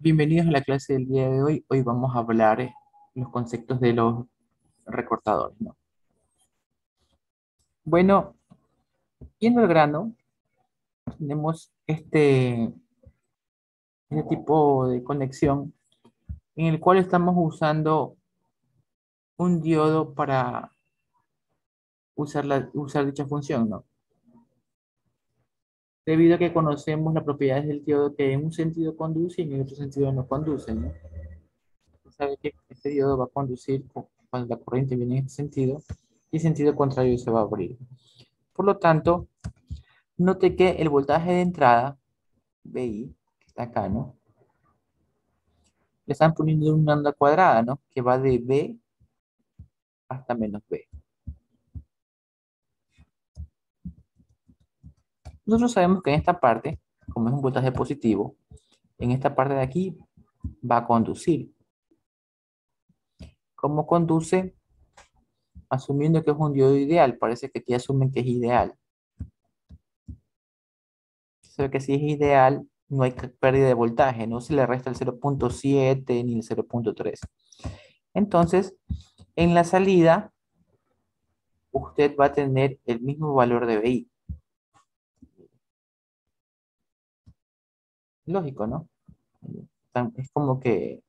Bienvenidos a la clase del día de hoy. Hoy vamos a hablar los conceptos de los recortadores, ¿no? Bueno, yendo al grano, tenemos este tipo de conexión en el cual estamos usando un diodo para usar dicha función, ¿no? Debido a que conocemos las propiedades del diodo que en un sentido conduce y en otro sentido no conduce, ¿no? Se sabe que este diodo va a conducir cuando la corriente viene en este sentido y en sentido contrario se va a abrir. Por lo tanto, note que el voltaje de entrada, VI, que está acá, ¿no? Le están poniendo una onda cuadrada, ¿no? Que va de B hasta menos B. Nosotros sabemos que en esta parte, como es un voltaje positivo, en esta parte de aquí va a conducir. ¿Cómo conduce? Asumiendo que es un diodo ideal. Parece que aquí asumen que es ideal. Se que si es ideal, no hay pérdida de voltaje. No se le resta el 0.7 ni el 0.3. Entonces, en la salida, usted va a tener el mismo valor de BI. Lógico, ¿no? Es como que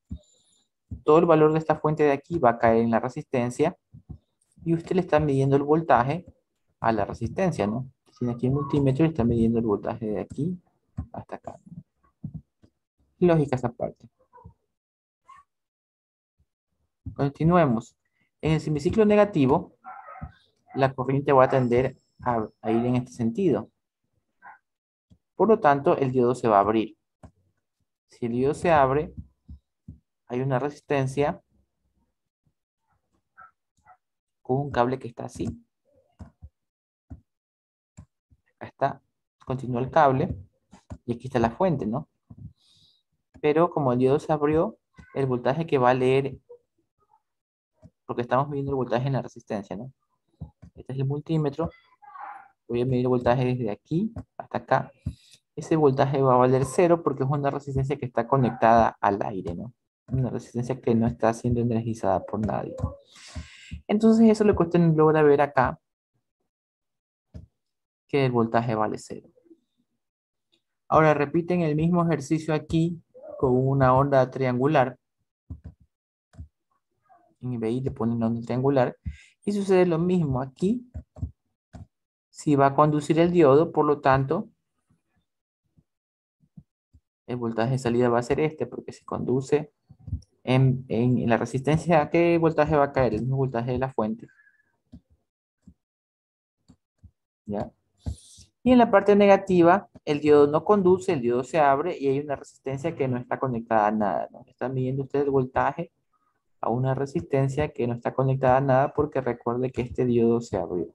todo el valor de esta fuente de aquí va a caer en la resistencia y usted le está midiendo el voltaje a la resistencia, ¿no? Si aquí en multímetro le está midiendo el voltaje de aquí hasta acá. Lógica esa parte. Continuemos. En el semiciclo negativo, la corriente va a tender a ir en este sentido. Por lo tanto, el diodo se va a abrir. Si el diodo se abre, hay una resistencia con un cable que está así. Acá está. Continúa el cable y aquí está la fuente, ¿no? Pero como el diodo se abrió, el voltaje que va a leer, porque estamos midiendo el voltaje en la resistencia, ¿no? Este es el multímetro. Voy a medir el voltaje desde aquí hasta acá. Ese voltaje va a valer cero porque es una resistencia que está conectada al aire, ¿no? Una resistencia que no está siendo energizada por nadie. Entonces eso lo que usted logra ver acá, que el voltaje vale cero. Ahora repiten el mismo ejercicio aquí con una onda triangular. En BI le ponen una onda triangular. Y sucede lo mismo aquí. Si va a conducir el diodo, por lo tanto, el voltaje de salida va a ser este, porque si conduce en la resistencia, ¿a qué voltaje va a caer? El mismo voltaje de la fuente. ¿Ya? Y en la parte negativa, el diodo no conduce, el diodo se abre y hay una resistencia que no está conectada a nada, ¿no? Está midiendo usted el voltaje a una resistencia que no está conectada a nada porque recuerde que este diodo se abrió.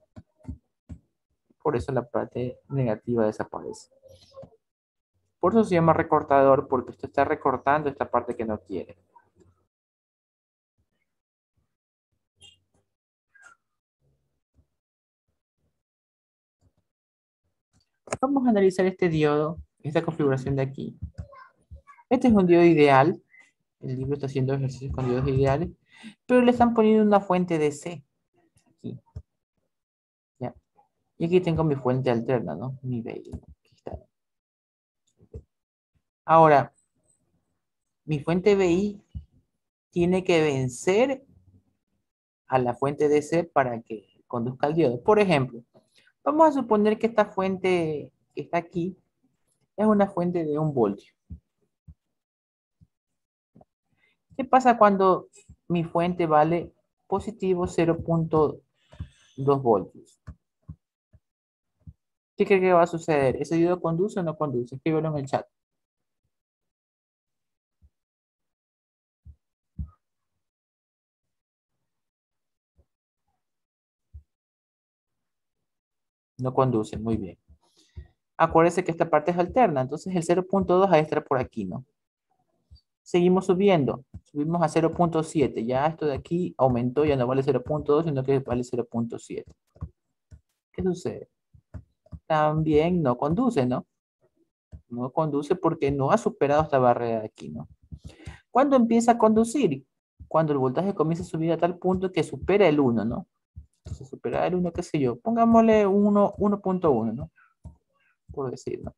Por eso la parte negativa desaparece. Por eso se llama recortador, porque usted está recortando esta parte que no quiere. Vamos a analizar este diodo, esta configuración de aquí. Este es un diodo ideal. El libro está haciendo ejercicios con diodos ideales, pero le están poniendo una fuente DC aquí. ¿Ya? Y aquí tengo mi fuente alterna, ¿no? Mi BI. Aquí está. Ahora, mi fuente BI tiene que vencer a la fuente DC para que conduzca al diodo. Por ejemplo, vamos a suponer que esta fuente que está aquí es una fuente de 1 voltio. ¿Qué pasa cuando mi fuente vale positivo 0.2 voltios? ¿Qué cree que va a suceder? ¿Ese diodo conduce o no conduce? Escríbelo en el chat. No conduce, muy bien. Acuérdese que esta parte es alterna, entonces el 0.2 a estar por aquí, ¿no? Seguimos subiendo, subimos a 0.7. Ya esto de aquí aumentó, ya no vale 0.2, sino que vale 0.7. ¿Qué sucede? También no conduce, ¿no? No conduce porque no ha superado esta barrera de aquí, ¿no? ¿Cuándo empieza a conducir? Cuando el voltaje comienza a subir a tal punto que supera el 1, ¿no? Entonces, supera el 1, qué sé yo. Pongámosle 1.1, ¿no? Por decir, ¿no?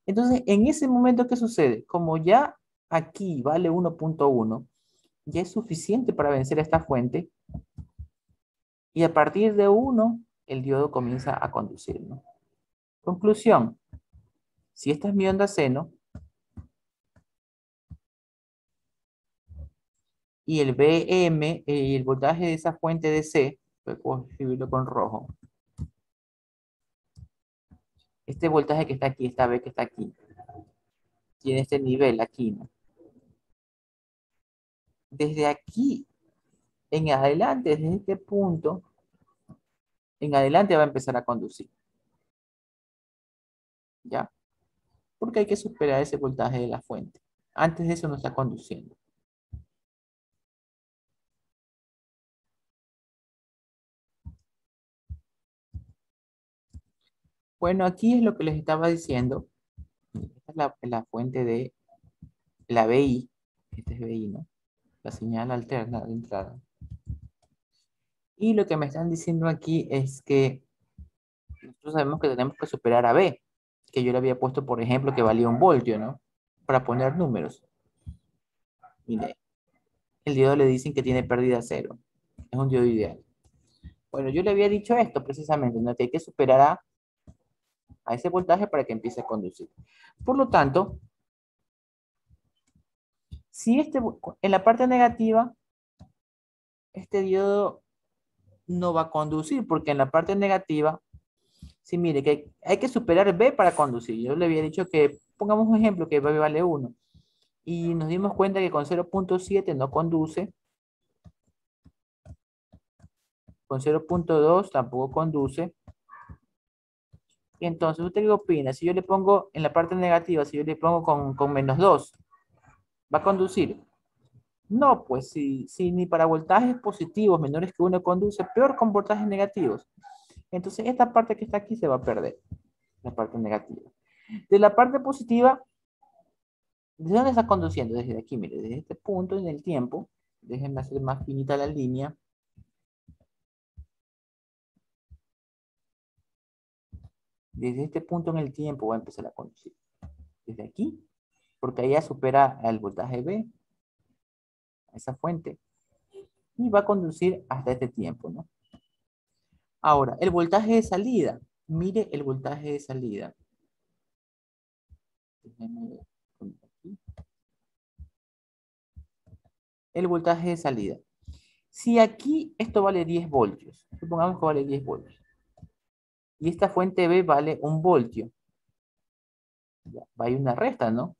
Entonces, en ese momento, ¿qué sucede? Como ya aquí vale 1.1, ya es suficiente para vencer esta fuente. Y a partir de 1, el diodo comienza a conducir, ¿no? Conclusión. Si esta es mi onda seno y el BM, el voltaje de esa fuente de C, puedo escribirlo con rojo. Este voltaje que está aquí, esta B que está aquí, tiene este nivel aquí, ¿no? Desde aquí en adelante, desde este punto, en adelante va a empezar a conducir, ¿ya? Porque hay que superar ese voltaje de la fuente. Antes de eso no está conduciendo. Bueno, aquí es lo que les estaba diciendo. Esta es la fuente de la BI. Este es BI, ¿no? La señal alterna de entrada. Y lo que me están diciendo aquí es que nosotros sabemos que tenemos que superar a B, que yo le había puesto, por ejemplo, que valía 1 voltio, ¿no? Para poner números. Mire, el diodo le dicen que tiene pérdida cero. Es un diodo ideal. Bueno, yo le había dicho esto precisamente, ¿no? Que hay que superar a ese voltaje para que empiece a conducir. Por lo tanto, si en la parte negativa, este diodo no va a conducir, porque en la parte negativa, sí, mire, que hay que superar B para conducir. Yo le había dicho que, pongamos un ejemplo, que B vale 1. Y nos dimos cuenta que con 0.7 no conduce, con 0.2 tampoco conduce. Y entonces, ¿usted qué opina? Si yo le pongo en la parte negativa, si yo le pongo con -2, ¿va a conducir? No, pues si ni para voltajes positivos menores que 1 conduce, peor con voltajes negativos. Entonces, esta parte que está aquí se va a perder, la parte negativa. De la parte positiva, ¿desde dónde está conduciendo? Desde aquí, mire, desde este punto en el tiempo. Déjenme hacer más finita la línea. Desde este punto en el tiempo va a empezar a conducir. Desde aquí, porque allá supera el voltaje B, a esa fuente, y va a conducir hasta este tiempo, ¿no? Ahora, el voltaje de salida. Mire el voltaje de salida. Déjenme poner aquí. El voltaje de salida. Si aquí esto vale 10 voltios, supongamos que vale 10 voltios, y esta fuente B vale 1 voltio, ya, va a ir una resta, ¿no?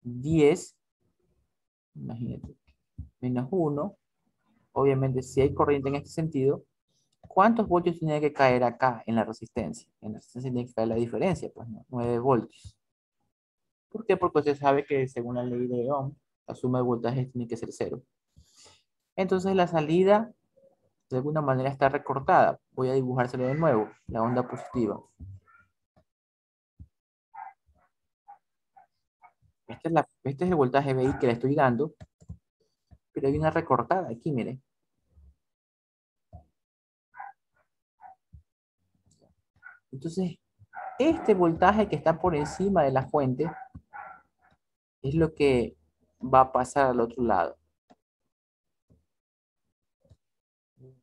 10, imagínate, menos 1, obviamente si hay corriente en este sentido, ¿cuántos voltios tiene que caer acá en la resistencia? En la resistencia tiene que caer la diferencia, pues no, 9 voltios. ¿Por qué? Porque usted sabe que según la ley de Ohm, la suma de voltajes tiene que ser cero. Entonces la salida de alguna manera está recortada. Voy a dibujárselo de nuevo, la onda positiva. Este es el voltaje BI que le estoy dando, pero hay una recortada aquí, mire. Entonces, este voltaje que está por encima de la fuente es lo que va a pasar al otro lado.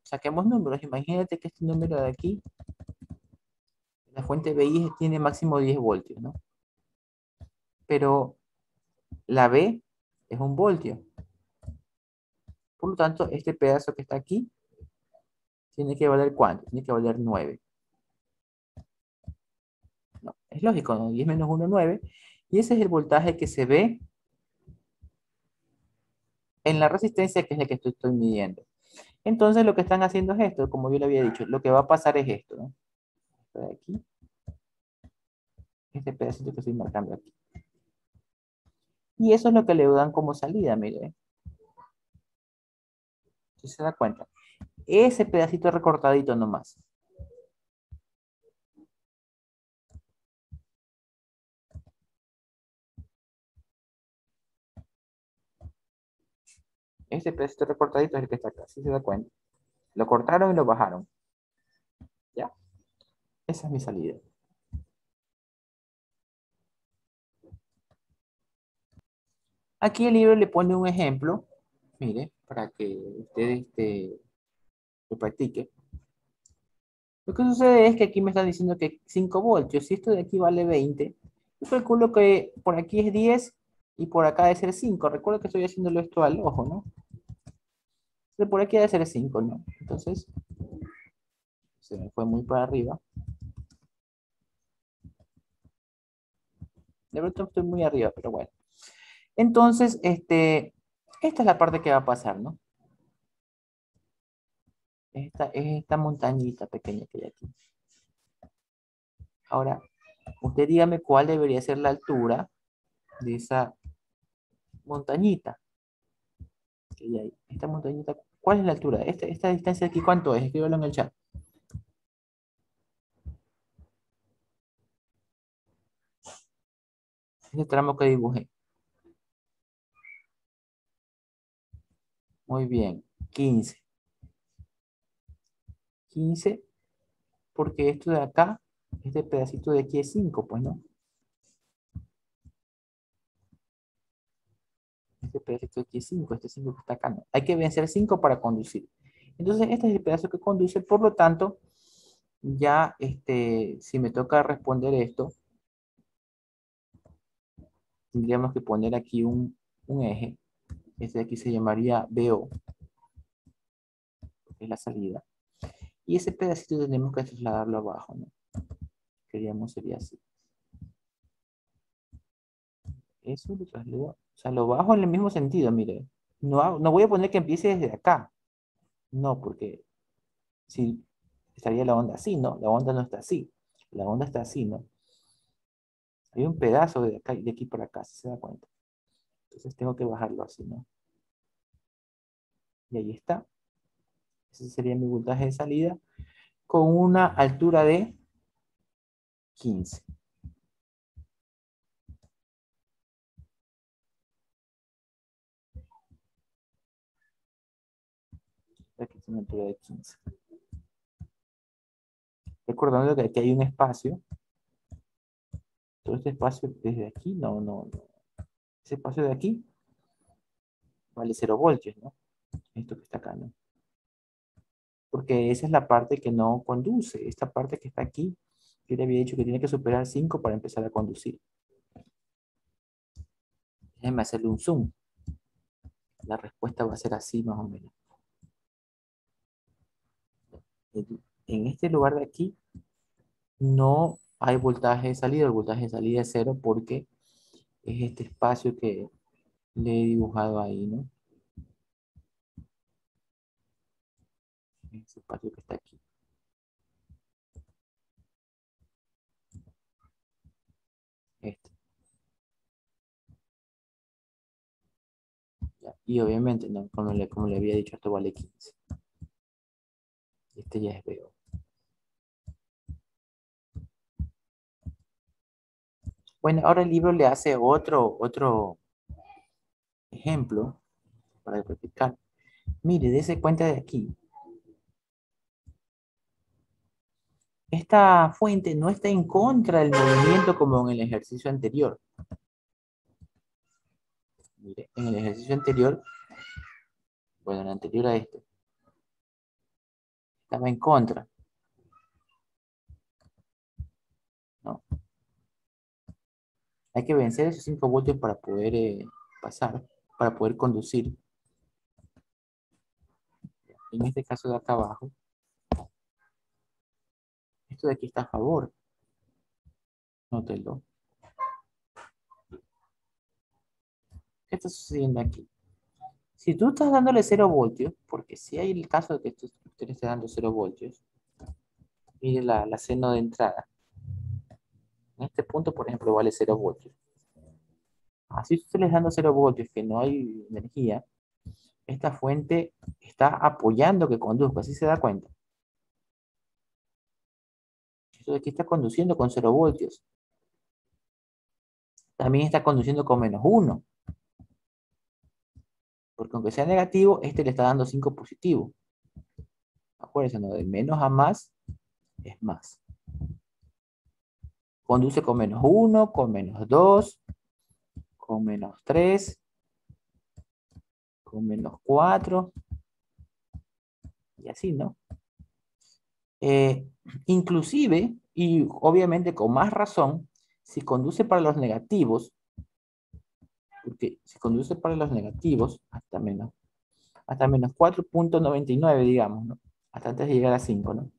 Saquemos números. Imagínate que este número de aquí, la fuente BI tiene máximo 10 voltios, ¿no? Pero la B es 1 voltio. Por lo tanto, este pedazo que está aquí tiene que valer ¿cuánto? Tiene que valer 9. No, es lógico, ¿no? 10 menos 1, 9. Y ese es el voltaje que se ve en la resistencia, que es la que estoy midiendo. Entonces, lo que están haciendo es esto, como yo le había dicho. Lo que va a pasar es esto, ¿no? Esto de aquí. Este pedacito que estoy marcando aquí. Y eso es lo que le dan como salida, mire. Si se da cuenta. Ese pedacito recortadito nomás. Este pedacito recortadito es el que está acá, ¿sí se da cuenta? Lo cortaron y lo bajaron. ¿Ya? Esa es mi salida. Aquí el libro le pone un ejemplo, mire, para que usted lo practique. Lo que sucede es que aquí me están diciendo que 5 voltios, si esto de aquí vale 20, yo calculo que por aquí es 10 y por acá debe ser 5. Recuerda que estoy haciéndolo esto al ojo, ¿no? Entonces por aquí debe ser 5, ¿no? Entonces, se me fue muy para arriba. De verdad estoy muy arriba, pero bueno. Entonces, esta es la parte que va a pasar, ¿no? Esta es esta montañita pequeña que hay aquí. Ahora, usted dígame cuál debería ser la altura de esa montañita que hay ahí. Esta montañita, ¿cuál es la altura? Esta distancia de aquí, ¿cuánto es? Escríbelo en el chat. Ese tramo que dibujé. Muy bien. 15. 15, porque esto de acá, este pedacito de aquí es 5, pues no. Este pedacito de aquí es 5, este 5 que está acá no. Hay que vencer 5 para conducir. Entonces, este es el pedazo que conduce, por lo tanto, ya, si me toca responder esto, tendríamos que poner aquí un eje. Este de aquí se llamaría BO, que es la salida. Y ese pedacito tenemos que trasladarlo abajo, ¿no? Queríamos sería así. Eso lo traslado, o sea, lo bajo en el mismo sentido, mire. No voy a poner que empiece desde acá. No, porque si estaría la onda así, ¿no? La onda no está así. La onda está así, ¿no? Hay un pedazo de acá, de aquí para acá, si se da cuenta. Entonces tengo que bajarlo así, ¿no? Y ahí está. Ese sería mi voltaje de salida con una altura de 15. Aquí es una altura de 15. Recordando que aquí hay un espacio. Todo este espacio desde aquí, no. Ese espacio de aquí vale 0 voltios, ¿no? Esto que está acá, ¿no? Porque esa es la parte que no conduce. Esta parte que está aquí, yo le había dicho que tiene que superar 5 para empezar a conducir. Déjenme hacerle un zoom. La respuesta va a ser así más o menos. En este lugar de aquí no hay voltaje de salida. El voltaje de salida es 0 porque es este espacio que le he dibujado ahí, ¿no? Ese espacio que está aquí. Este. ¿Ya? Y obviamente, ¿no? Como le había dicho, esto vale 15. Este ya es BO. Bueno, ahora el libro le hace otro ejemplo para practicar. Mire, dése cuenta de aquí. Esta fuente no está en contra del movimiento como en el ejercicio anterior. Mire, en el ejercicio anterior, bueno, el anterior a este, estaba en contra, ¿no? Hay que vencer esos 5 voltios para poder pasar, para poder conducir. En este caso de acá abajo, esto de aquí está a favor. Nótelo. ¿Qué está sucediendo aquí? Si tú estás dándole 0 voltios, porque si hay el caso de que usted le esté dando 0 voltios, mire la seno de entrada. En este punto, por ejemplo, vale 0 voltios. Así si usted le está dando 0 voltios, que no hay energía, esta fuente está apoyando que conduzca, ¿así se da cuenta? Esto de aquí está conduciendo con 0 voltios. También está conduciendo con -1, Porque aunque sea negativo, este le está dando 5 positivo. Acuérdense, ¿no? De menos a más es más. Conduce con -1, con -2, con -3, con -4, y así, ¿no? Eh, Inclusive, y obviamente con más razón, si conduce para los negativos, porque si conduce para los negativos, hasta menos 4,99, digamos, ¿no? Hasta antes de llegar a 5, ¿no?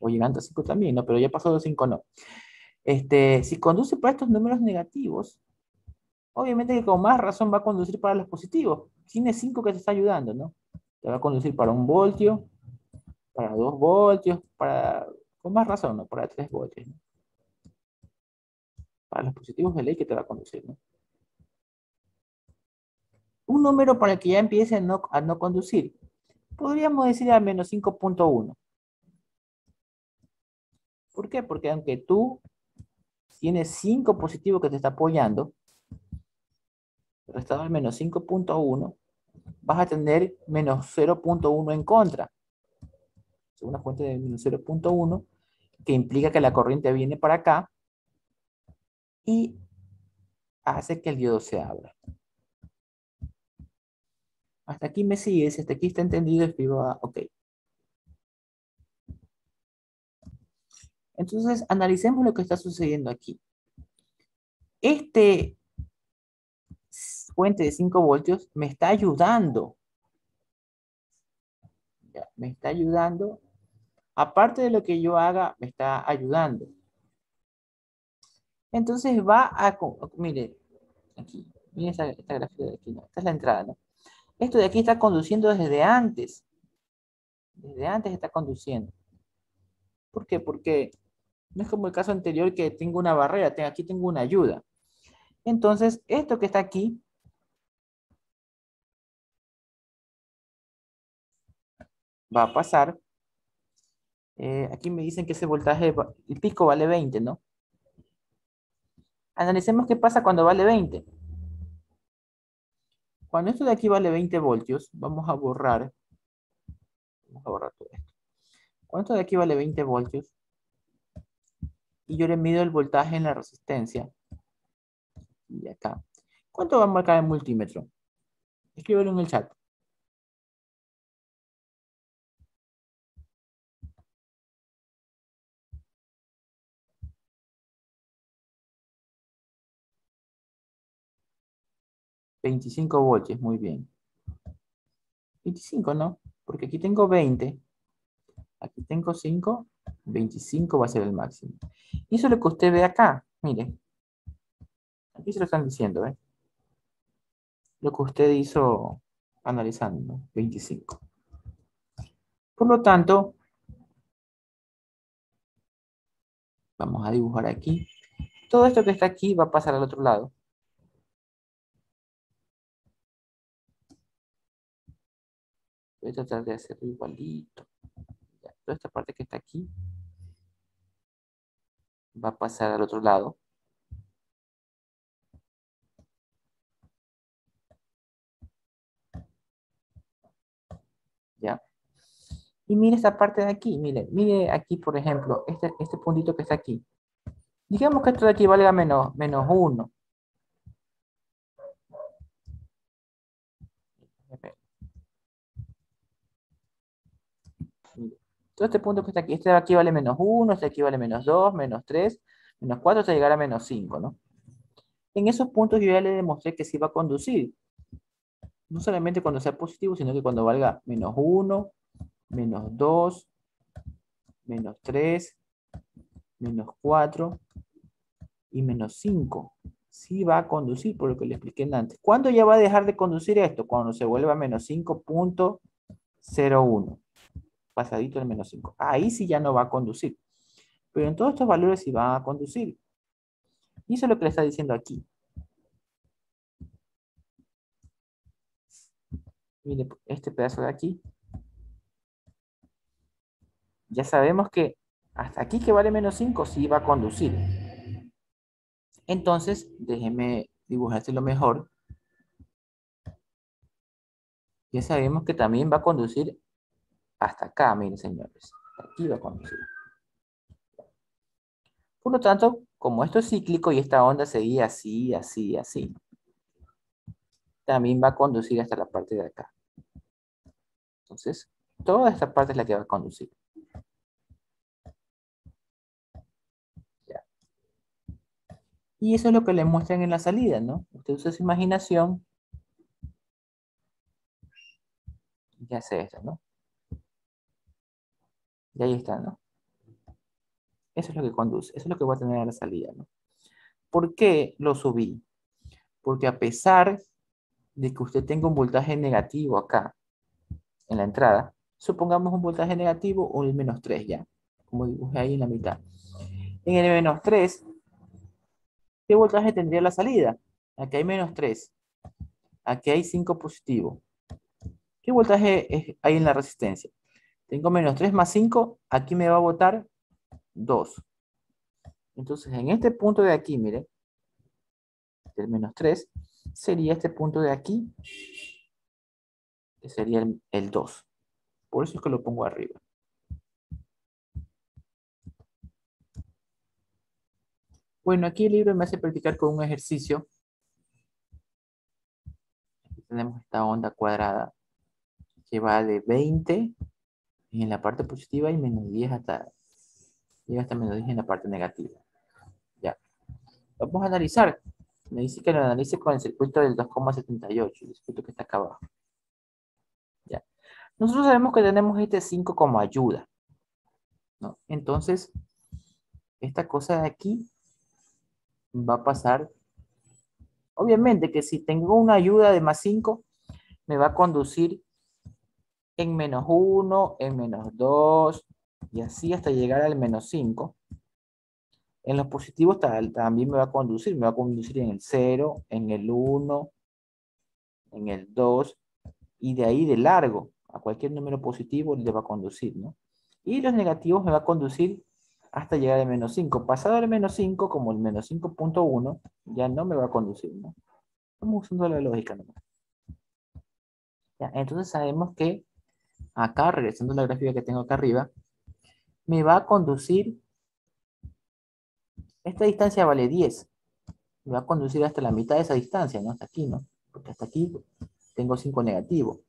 O llegando a 5 también, ¿no? Pero ya pasó de 5, no. Si conduce para estos números negativos, obviamente que con más razón va a conducir para los positivos. Tiene 5 que te está ayudando, ¿no? Te va a conducir para 1 voltio, para 2 voltios, con más razón, ¿no? Para 3 voltios, ¿no? Para los positivos de ley que te va a conducir, ¿no? Un número para el que ya empiece a no conducir. Podríamos decir al menos 5,1. ¿Por qué? Porque aunque tú tienes 5 positivos que te está apoyando, restado al menos 5,1, vas a tener menos 0,1 en contra. Es una fuente de menos 0,1 que implica que la corriente viene para acá y hace que el diodo se abra. Hasta aquí me sigues, hasta aquí está entendido, escribo a OK. Entonces, analicemos lo que está sucediendo aquí. Este fuente de 5 voltios me está ayudando. Ya, me está ayudando. Aparte de lo que yo haga, me está ayudando. Entonces va a... Mire, aquí. Mire esta gráfica de aquí. ¿No? Esta es la entrada, ¿no? Esto de aquí está conduciendo desde antes. Desde antes está conduciendo. ¿Por qué? Porque no es como el caso anterior que tengo una barrera. Aquí tengo una ayuda. Entonces, esto que está aquí va a pasar. Aquí me dicen que ese voltaje, el pico vale 20, ¿no? Analicemos qué pasa cuando vale 20. Cuando esto de aquí vale 20 voltios, vamos a borrar todo esto. Cuando esto de aquí vale 20 voltios, y yo le mido el voltaje en la resistencia, y acá, ¿cuánto va a marcar el multímetro? Escríbelo en el chat. 25 voltios, muy bien. 25, ¿no? Porque aquí tengo 20, aquí tengo 5, 25 va a ser el máximo. Y eso es lo que usted ve acá, mire. Aquí se lo están diciendo, ¿eh? Lo que usted hizo analizando, ¿no? 25. Por lo tanto, vamos a dibujar aquí. Todo esto que está aquí va a pasar al otro lado. Voy a tratar de hacerlo igualito. Ya, toda esta parte que está aquí va a pasar al otro lado. ¿Ya? Y mire esta parte de aquí. Mire aquí, por ejemplo, este puntito que está aquí. Digamos que esto de aquí valga menos 1. Todo este punto que está aquí, este de aquí vale -1, este de aquí vale -2, -3, -4, hasta llegar a -5, ¿no? En esos puntos yo ya le demostré que sí va a conducir. No solamente cuando sea positivo, sino que cuando valga -1, -2, -3, -4 y -5. Sí va a conducir, por lo que le expliqué antes. ¿Cuándo ya va a dejar de conducir esto? Cuando se vuelva a -5,01. Pasadito el -5. Ahí sí ya no va a conducir. Pero en todos estos valores sí va a conducir. Y eso es lo que le está diciendo aquí. Mire, este pedazo de aquí. Ya sabemos que hasta aquí que vale -5 sí va a conducir. Entonces, déjeme dibujárselo mejor. Ya sabemos que también va a conducir hasta acá, miren señores. Aquí va a conducir. Por lo tanto, como esto es cíclico y esta onda seguía así, así, así, también va a conducir hasta la parte de acá. Entonces, toda esta parte es la que va a conducir. Ya. Y eso es lo que le muestran en la salida, ¿no? Usted usa su imaginación y hace esto, ¿no? Y ahí está, ¿no? Eso es lo que conduce, eso es lo que va a tener a la salida, ¿no? ¿Por qué lo subí? Porque a pesar de que usted tenga un voltaje negativo acá en la entrada, supongamos un voltaje negativo o el -3 ya, como dibujé ahí en la mitad. En el -3, ¿qué voltaje tendría la salida? Aquí hay -3, aquí hay 5 positivo. ¿Qué voltaje hay en la resistencia? Tengo -3 más 5, aquí me va a botar 2. Entonces, en este punto de aquí, mire, del -3, sería este punto de aquí, que sería el 2. Por eso es que lo pongo arriba. Bueno, aquí el libro me hace practicar con un ejercicio. Aquí tenemos esta onda cuadrada que va de 20 en la parte positiva y -10 hasta, llega hasta -10 en la parte negativa. Ya. Vamos a analizar. Me dice que lo analice con el circuito del 2,78, el circuito que está acá abajo. Ya. Nosotros sabemos que tenemos este 5 como ayuda, ¿no? Entonces, esta cosa de aquí va a pasar. Obviamente que si tengo una ayuda de +5, me va a conducir en -1, en -2, y así hasta llegar al -5. En los positivos también me va a conducir en el 0, en el 1, en el 2, y de ahí de largo, a cualquier número positivo le va a conducir, ¿no? Y los negativos me va a conducir hasta llegar al -5. Pasado el -5, como el -5.1, ya no me va a conducir, ¿no? Estamos usando la lógica nomás. Ya, entonces sabemos que acá, regresando a la gráfica que tengo acá arriba, me va a conducir, esta distancia vale 10, me va a conducir hasta la mitad de esa distancia, ¿no? Hasta aquí, ¿no? Porque hasta aquí tengo 5 negativos.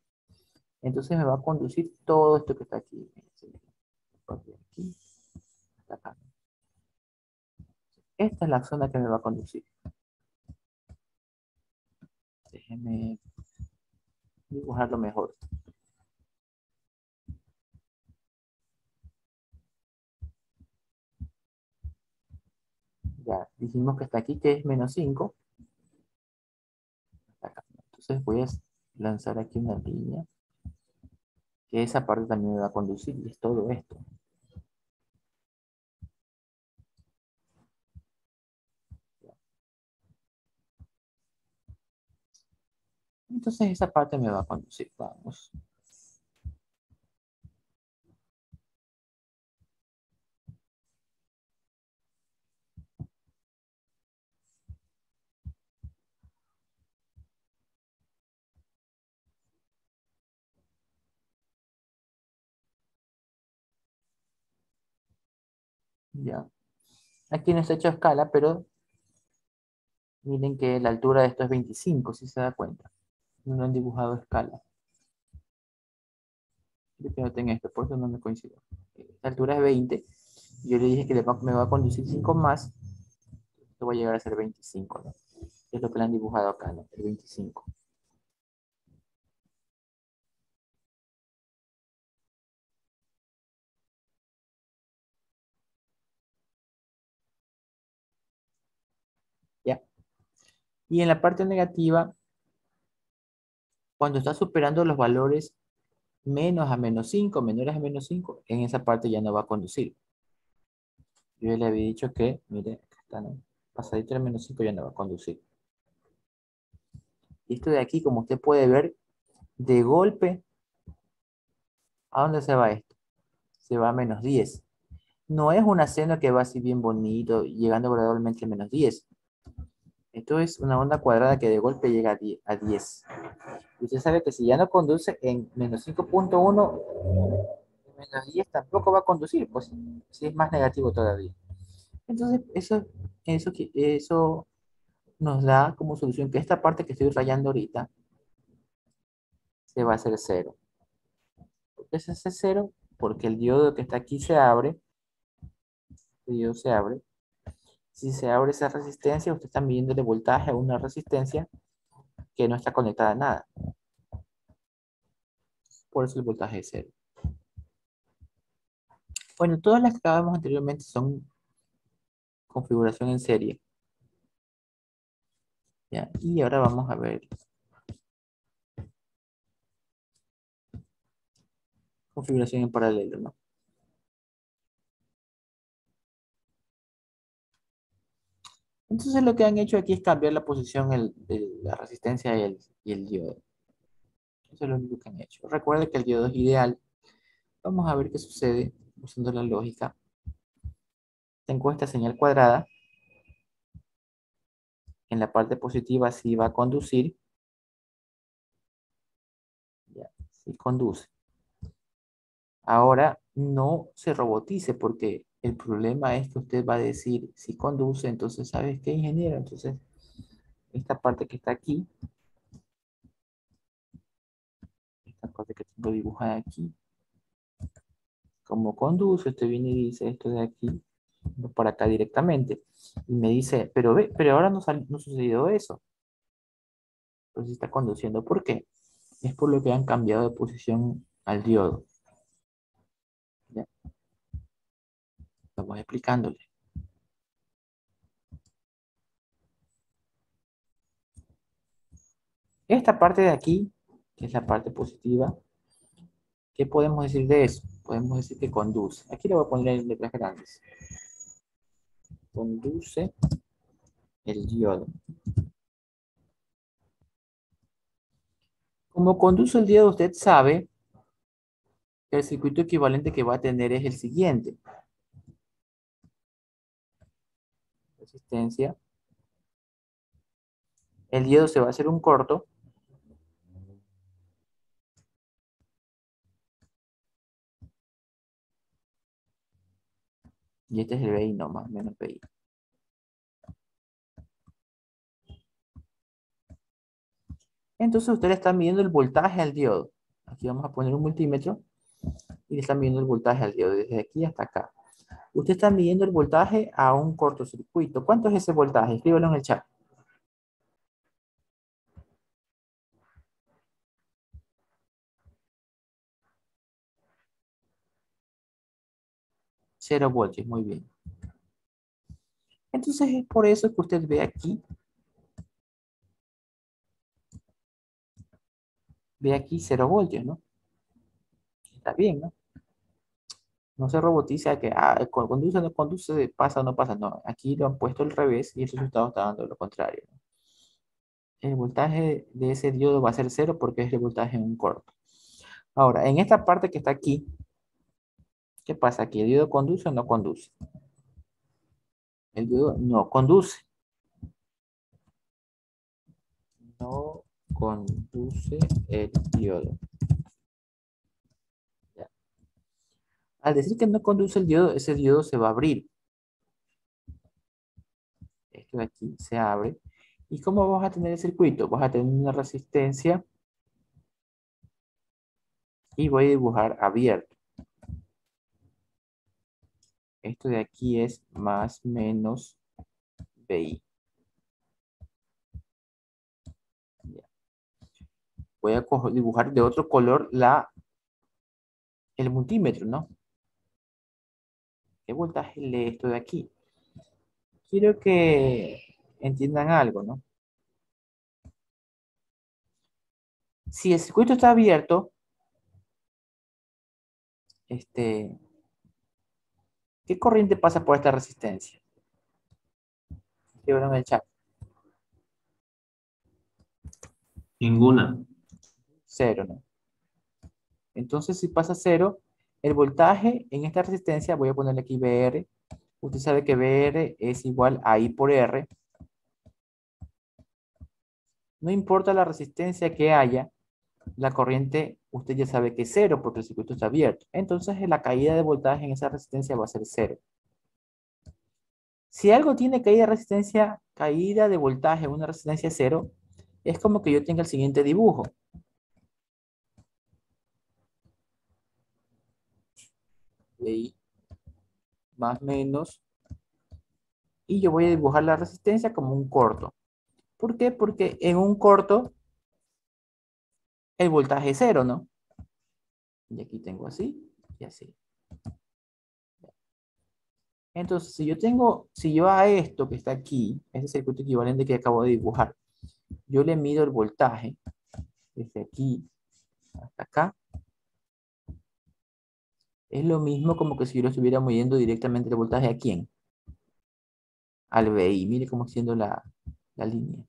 Entonces me va a conducir todo esto que está aquí. Aquí hasta acá. Esta es la zona que me va a conducir. Déjenme dibujarlo mejor. Ya dijimos que hasta aquí, que es -5. Hasta acá. Entonces voy a lanzar aquí una línea, que esa parte también me va a conducir, y es todo esto. Entonces esa parte me va a conducir. Vamos. Ya. Aquí no está hecho a escala, pero miren que la altura de esto es 25, si se da cuenta. No han dibujado a escala. Yo que no tengo esto, por eso no me coincido. La altura es 20. Yo le dije que me va a conducir 5 más. Esto va a llegar a ser 25, ¿no? Es lo que le han dibujado acá, ¿no? El 25. ¿Ya? Y en la parte negativa, cuando está superando los valores menos a -5, menores a -5, en esa parte ya no va a conducir. Yo ya le había dicho que, mire, acá está, ¿no? Pasadito de -5 ya no va a conducir. Y esto de aquí, como usted puede ver, de golpe, ¿a dónde se va esto? Se va a -10. No es una seno que va así bien bonito, llegando gradualmente a -10. Esto es una onda cuadrada que de golpe llega a 10. Y usted sabe que si ya no conduce en menos 5.1, menos 10 tampoco va a conducir, pues si es más negativo todavía. Entonces, eso nos da como solución que esta parte que estoy rayando ahorita se va a hacer cero. ¿Por qué se hace cero? Porque el diodo que está aquí se abre, el diodo se abre. Si se abre esa resistencia, usted está midiendo el voltaje a una resistencia que no está conectada a nada. Por eso el voltaje es cero. Bueno, todas las que acabamos anteriormente son configuración en serie. ¿Ya? Y ahora vamos a ver configuración en paralelo, ¿no? Entonces lo que han hecho aquí es cambiar la posición de la resistencia y el diodo. Eso es lo único que han hecho. Recuerda que el diodo es ideal. Vamos a ver qué sucede usando la lógica. Tengo esta señal cuadrada. En la parte positiva sí va a conducir. Ya, sí conduce. Ahora no se robotice porque el problema es que usted va a decir si conduce, entonces ¿sabes qué, ingeniero? Entonces esta parte que está aquí, esta parte que tengo dibujada aquí, como conduce, usted viene y dice esto de aquí, no para acá directamente. Y me dice, pero ve, pero ahora no sucedió eso. Pues está conduciendo. ¿Por qué? Es por lo que han cambiado de posición al diodo. ¿Ya? Vamos explicándole. Esta parte de aquí, que es la parte positiva, ¿qué podemos decir de eso? Podemos decir que conduce. Aquí le voy a poner en letras grandes. Conduce el diodo. Como conduce el diodo, usted sabe que el circuito equivalente que va a tener es el siguiente. Resistencia. El diodo se va a hacer un corto. Y este es el BI no más, menos BI. Entonces usted le está midiendo el voltaje al diodo. Aquí vamos a poner un multímetro y le está midiendo el voltaje al diodo desde aquí hasta acá. Usted está midiendo el voltaje a un cortocircuito. ¿Cuánto es ese voltaje? Escríbelo en el chat. 0 voltios, muy bien. Entonces es por eso que usted ve aquí 0 voltios, ¿no? Está bien, ¿no? No se robotiza que conduce o no conduce, pasa o no pasa. No, aquí lo han puesto al revés y el resultado está dando lo contrario, ¿no? El voltaje de ese diodo va a ser cero porque es el voltaje en un corto. Ahora, en esta parte que está aquí, ¿qué pasa aquí? ¿El diodo conduce o no conduce? El diodo no conduce. No conduce el diodo. Ya. Al decir que no conduce el diodo, ese diodo se va a abrir. Esto de aquí se abre. ¿Y cómo vas a tener el circuito? Vas a tener una resistencia y voy a dibujar abierto. Esto de aquí es más menos BI. Ya. Voy a dibujar de otro color el multímetro, ¿no? ¿Qué voltaje lee esto de aquí? Quiero que entiendan algo, ¿no? Si el circuito está abierto, este, ¿qué corriente pasa por esta resistencia? Escriban en el chat. Ninguna. Cero, ¿no? Entonces, si pasa cero, el voltaje en esta resistencia, voy a ponerle aquí VR. Usted sabe que VR es igual a I por R. no importa la resistencia que haya, la corriente usted ya sabe que es cero porque el circuito está abierto. Entonces la caída de voltaje en esa resistencia va a ser cero. Si algo tiene caída de resistencia, caída de voltaje, una resistencia cero, es como que yo tenga el siguiente dibujo. VI más menos. Y yo voy a dibujar la resistencia como un corto. ¿Por qué? Porque en un corto el voltaje es cero, ¿no? Y aquí tengo así y así. Entonces, si yo a esto que está aquí, ese circuito equivalente que acabo de dibujar, yo le mido el voltaje desde aquí hasta acá, es lo mismo como que si yo lo estuviera midiendo directamente el voltaje a quién, al VI. Mire cómo siendo la línea.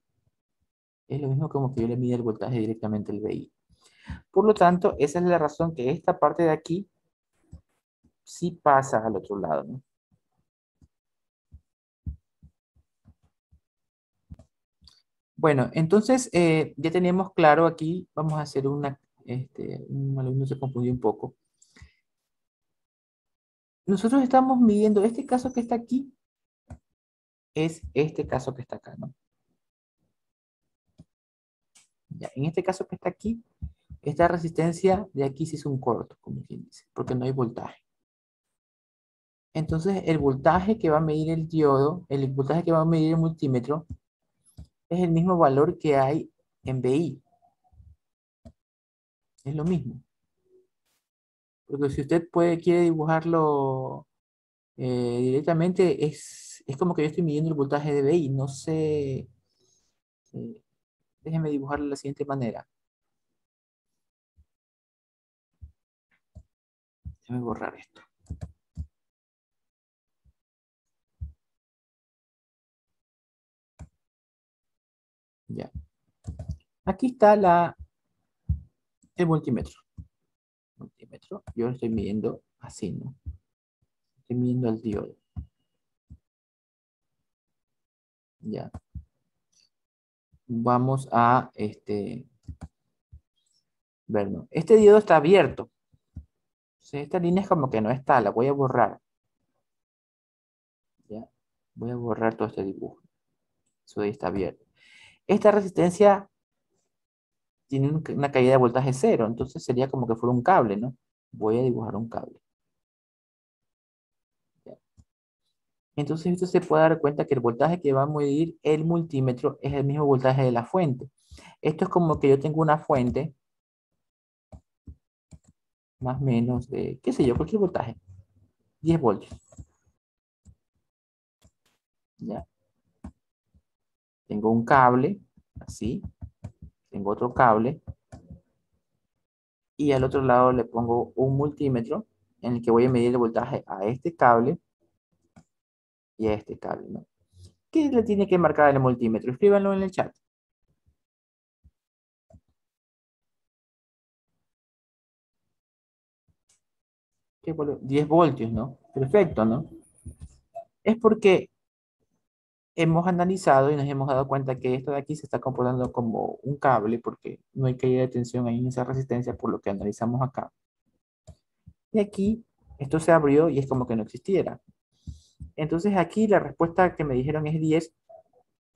Es lo mismo como que yo le mido el voltaje directamente al VI. Por lo tanto, esa es la razón que esta parte de aquí sí pasa al otro lado, ¿no? Bueno, entonces ya tenemos claro aquí, vamos a hacer un alumno se confundió un poco. Nosotros estamos midiendo este caso que está aquí, es este caso que está acá, ¿no? Ya, en este caso que está aquí, esta resistencia de aquí sí es un corto, como quien dice, porque no hay voltaje. Entonces, el voltaje que va a medir el diodo, el voltaje que va a medir el multímetro, es el mismo valor que hay en VI. Es lo mismo. Porque si usted quiere dibujarlo directamente, es como que yo estoy midiendo el voltaje de VI. No sé. eh, Déjeme dibujarlo de la siguiente manera. Déjeme borrar esto. Ya. Aquí está el multímetro. Yo lo estoy midiendo así, ¿no? Estoy midiendo el diodo. Ya. Vamos a ver, ¿no? Este diodo está abierto. Entonces, esta línea es como que no está, la voy a borrar. ¿Ya? Voy a borrar todo este dibujo. Eso ahí está abierto. Esta resistencia tiene una caída de voltaje cero, entonces sería como que fuera un cable, ¿no? Voy a dibujar un cable. ¿Ya? Entonces usted se puede dar cuenta que el voltaje que va a medir el multímetro es el mismo voltaje de la fuente. Esto es como que yo tengo una fuente, más o menos de, qué sé yo, cualquier voltaje, 10 voltios. ¿Ya? Tengo un cable, así, tengo otro cable, y al otro lado le pongo un multímetro en el que voy a medir el voltaje a este cable y a este cable, ¿no? ¿Qué le tiene que marcar el multímetro? Escríbanlo en el chat. 10 voltios, ¿no? Perfecto, ¿no? Es porque hemos analizado y nos hemos dado cuenta que esto de aquí se está comportando como un cable porque no hay caída de tensión ahí en esa resistencia por lo que analizamos acá. Y aquí esto se abrió y es como que no existiera. Entonces aquí la respuesta que me dijeron es 10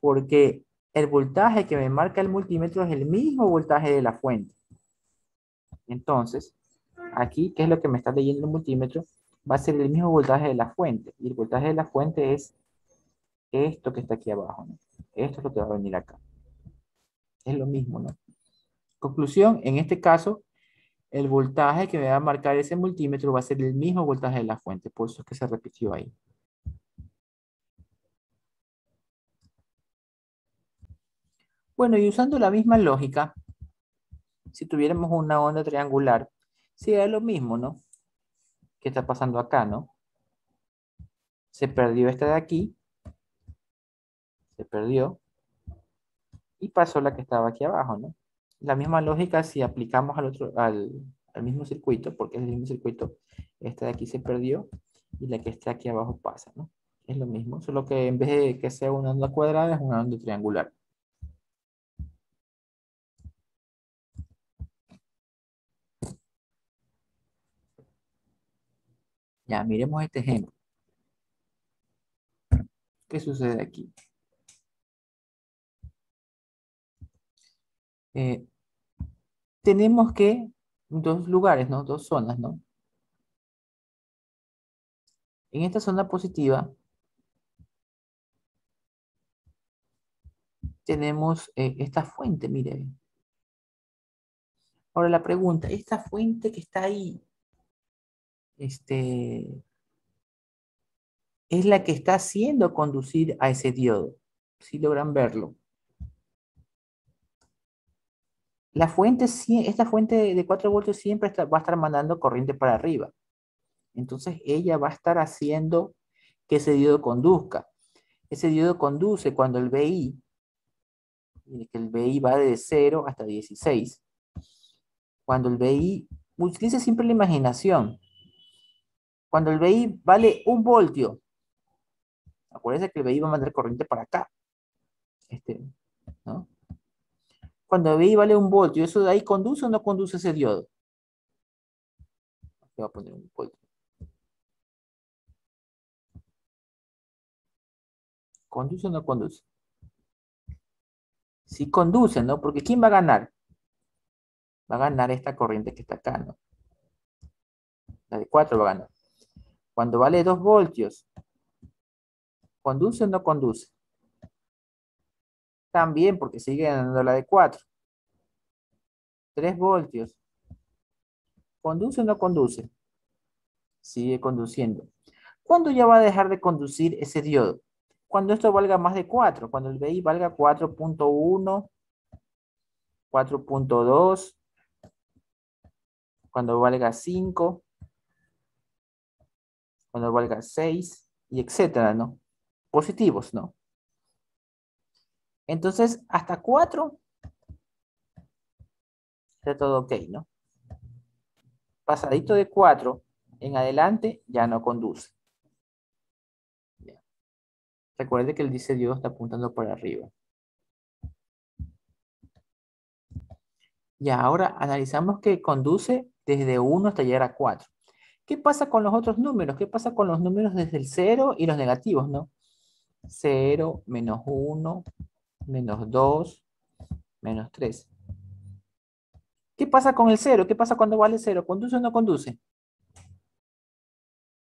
porque el voltaje que me marca el multímetro es el mismo voltaje de la fuente. Entonces, aquí, ¿qué es lo que me está leyendo el multímetro? Va a ser el mismo voltaje de la fuente. Y el voltaje de la fuente es esto que está aquí abajo, ¿no? Esto es lo que va a venir acá. Es lo mismo, ¿no? Conclusión, en este caso, el voltaje que me va a marcar ese multímetro va a ser el mismo voltaje de la fuente. Por eso es que se repitió ahí. Bueno, y usando la misma lógica, si tuviéramos una onda triangular, sería lo mismo, ¿no? ¿Qué está pasando acá, no? Se perdió esta de aquí, se perdió, y pasó la que estaba aquí abajo, ¿no? La misma lógica si aplicamos al mismo circuito, porque es el mismo circuito, esta de aquí se perdió y la que está aquí abajo pasa, ¿no? Es lo mismo, solo que en vez de que sea una onda cuadrada, es una onda triangular. Ya, miremos este ejemplo. ¿Qué sucede aquí? Eh, tenemos que dos lugares, ¿no? Dos zonas, ¿no? En esta zona positiva tenemos esta fuente, mire. Ahora la pregunta, esta fuente que está ahí, este, es la que está haciendo conducir a ese diodo. Si logran verlo. La fuente, esta fuente de 4 voltios siempre va a estar mandando corriente para arriba. Entonces ella va a estar haciendo que ese diodo conduzca. Ese diodo conduce cuando el BI, mire que el BI va de 0 hasta 16. Cuando el BI, utilice siempre la imaginación. Cuando el BI vale 1 voltio, acuérdense que el BI va a mandar corriente para acá. ¿No? Cuando el BI vale 1 voltio, ¿eso de ahí conduce o no conduce ese diodo? Voy a poner 1 voltio. ¿Conduce o no conduce? Sí conduce, ¿no? Porque ¿quién va a ganar? Va a ganar esta corriente que está acá, ¿no? La de 4 va a ganar. Cuando vale 2 voltios, ¿conduce o no conduce? También, porque sigue ganando la de 4. 3 voltios. ¿Conduce o no conduce? Sigue conduciendo. ¿Cuándo ya va a dejar de conducir ese diodo? Cuando esto valga más de 4. Cuando el BI valga 4.1, 4.2, cuando valga 5, cuando valga 6, y etcétera, ¿no? Positivos, ¿no? Entonces, hasta 4 está todo ok, ¿no? Pasadito de 4 en adelante ya no conduce. Ya. Recuerde que el dice Dios está apuntando por arriba. Ya, ahora analizamos que conduce desde 1 hasta llegar a 4. ¿Qué pasa con los otros números? ¿Qué pasa con los números desde el 0 y los negativos, no? 0, menos 1, menos 2, menos 3. ¿Qué pasa con el 0? ¿Qué pasa cuando vale 0? ¿Conduce o no conduce?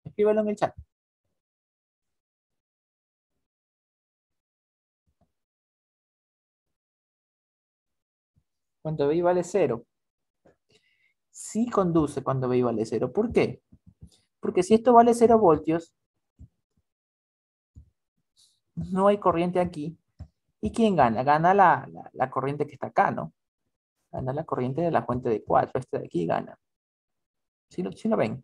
Escríbelo en el chat. Cuando BI vale 0. Sí conduce cuando BI vale 0. ¿Por qué? Porque si esto vale 0 voltios, no hay corriente aquí. ¿Y quién gana? Gana la corriente que está acá, ¿no? Gana la corriente de la fuente de 4. Este de aquí gana. ¿Sí lo ven?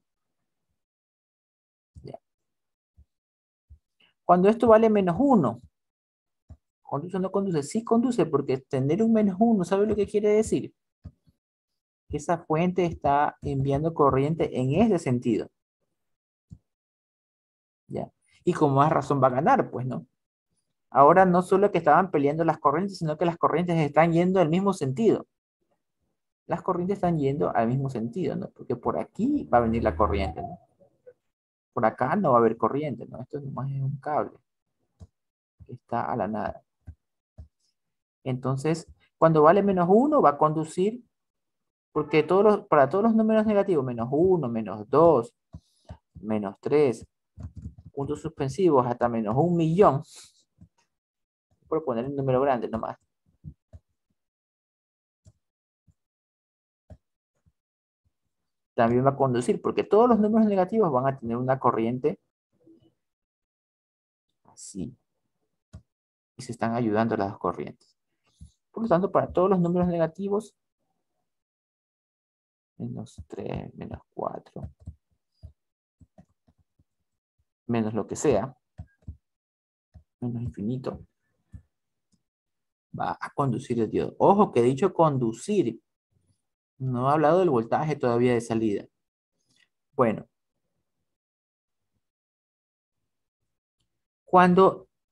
Ya. Cuando esto vale menos 1, ¿conduce o no conduce? Sí conduce, porque tener un menos 1, ¿sabe lo que quiere decir? Que esa fuente está enviando corriente en ese sentido. ¿Ya? Y con más razón va a ganar, pues, ¿no? Ahora no solo que estaban peleando las corrientes, sino que las corrientes están yendo al mismo sentido. Las corrientes están yendo al mismo sentido, ¿no? Porque por aquí va a venir la corriente, ¿no? Por acá no va a haber corriente, ¿no? Esto nomás es un cable que está a la nada. Entonces, cuando vale menos 1, va a conducir, porque para todos los números negativos, menos 1, menos 2, menos 3, puntos suspensivos hasta menos 1.000.000, por poner un número grande nomás. También va a conducir, porque todos los números negativos van a tener una corriente así. Y se están ayudando las dos corrientes. Por lo tanto, para todos los números negativos, menos 3, menos 4, menos lo que sea, menos infinito, va a conducir el diodo. Ojo que he dicho conducir, no he hablado del voltaje todavía de salida. Bueno,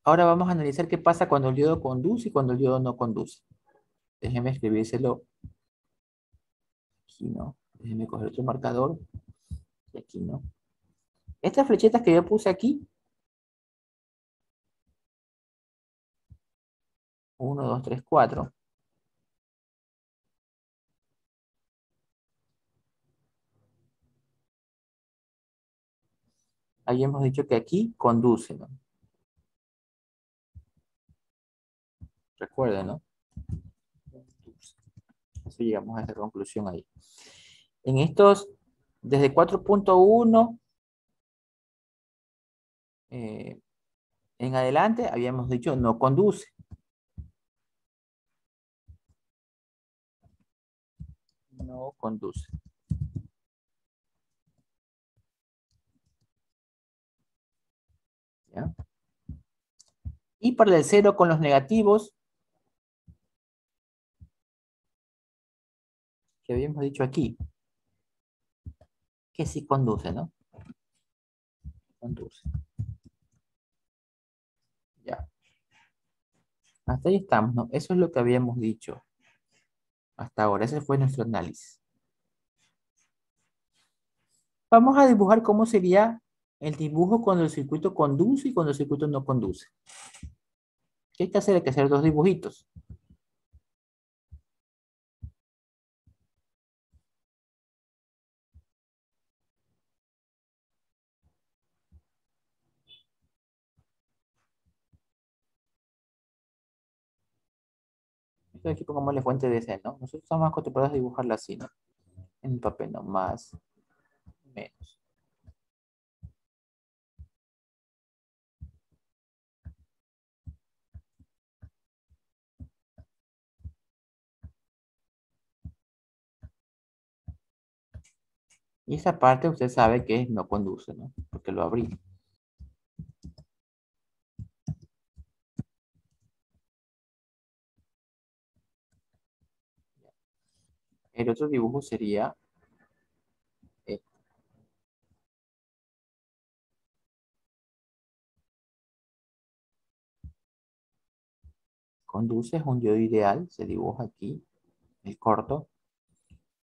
ahora vamos a analizar qué pasa cuando el diodo conduce y cuando el diodo no conduce. Déjenme escribírselo aquí, ¿no? Déjenme coger otro marcador y aquí, ¿no? Estas flechitas que yo puse aquí, 1, 2, 3, 4. Ahí hemos dicho que aquí conduce, ¿no? Recuerden, ¿no? Así llegamos a esa conclusión ahí. En estos, desde 4.1 en adelante, habíamos dicho no conduce. No conduce. ¿Ya? Y para el 0 con los negativos, que habíamos dicho aquí, que sí conduce, ¿no? Conduce. Ya. Hasta ahí estamos, ¿no? Eso es lo que habíamos dicho hasta ahora. Ese fue nuestro análisis. Vamos a dibujar cómo sería el dibujo cuando el circuito conduce y cuando el circuito no conduce. ¿Qué hay que hacer? Hay que hacer dos dibujitos. Entonces aquí pongamos la fuente de C, ¿no? Nosotros estamos acostumbrados a dibujarla así, ¿no? En el papel, ¿no? Más, menos. Y esa parte usted sabe que no conduce, ¿no? Porque lo abrí. El otro dibujo sería este. Conduce es un diodo ideal, se dibuja aquí, el corto,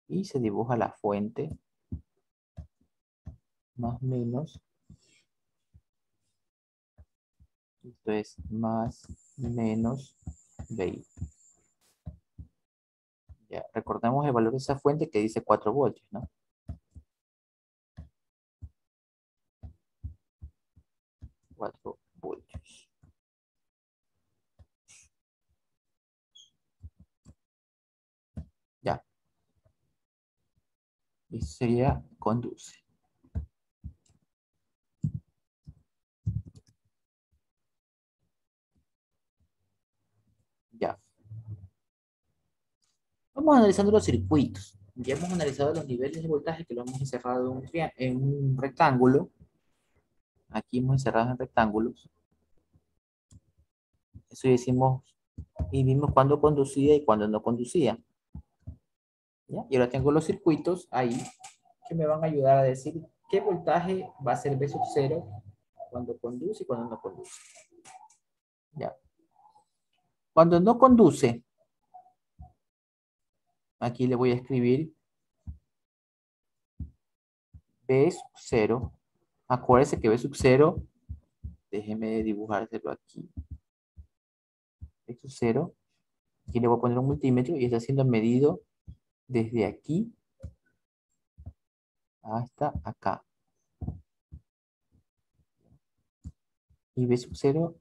y se dibuja la fuente, más menos, esto es más menos 20. Ya, recordemos el valor de esa fuente que dice 4 voltios, ¿no? 4 voltios. Ya. Y sería conduce. Ya. Vamos analizando los circuitos. Ya hemos analizado los niveles de voltaje que lo hemos encerrado en un rectángulo. Aquí hemos encerrado en rectángulos. Eso hicimos y vimos cuándo conducía y cuándo no conducía. ¿Ya? Y ahora tengo los circuitos ahí que me van a ayudar a decir qué voltaje va a ser V sub 0 cuando conduce y cuando no conduce. ¿Ya? Cuando no conduce, aquí le voy a escribir V sub 0. Acuérdense que V sub 0, déjeme dibujárselo aquí. V sub 0, aquí le voy a poner un multímetro y está siendo medido desde aquí hasta acá. Y V sub 0,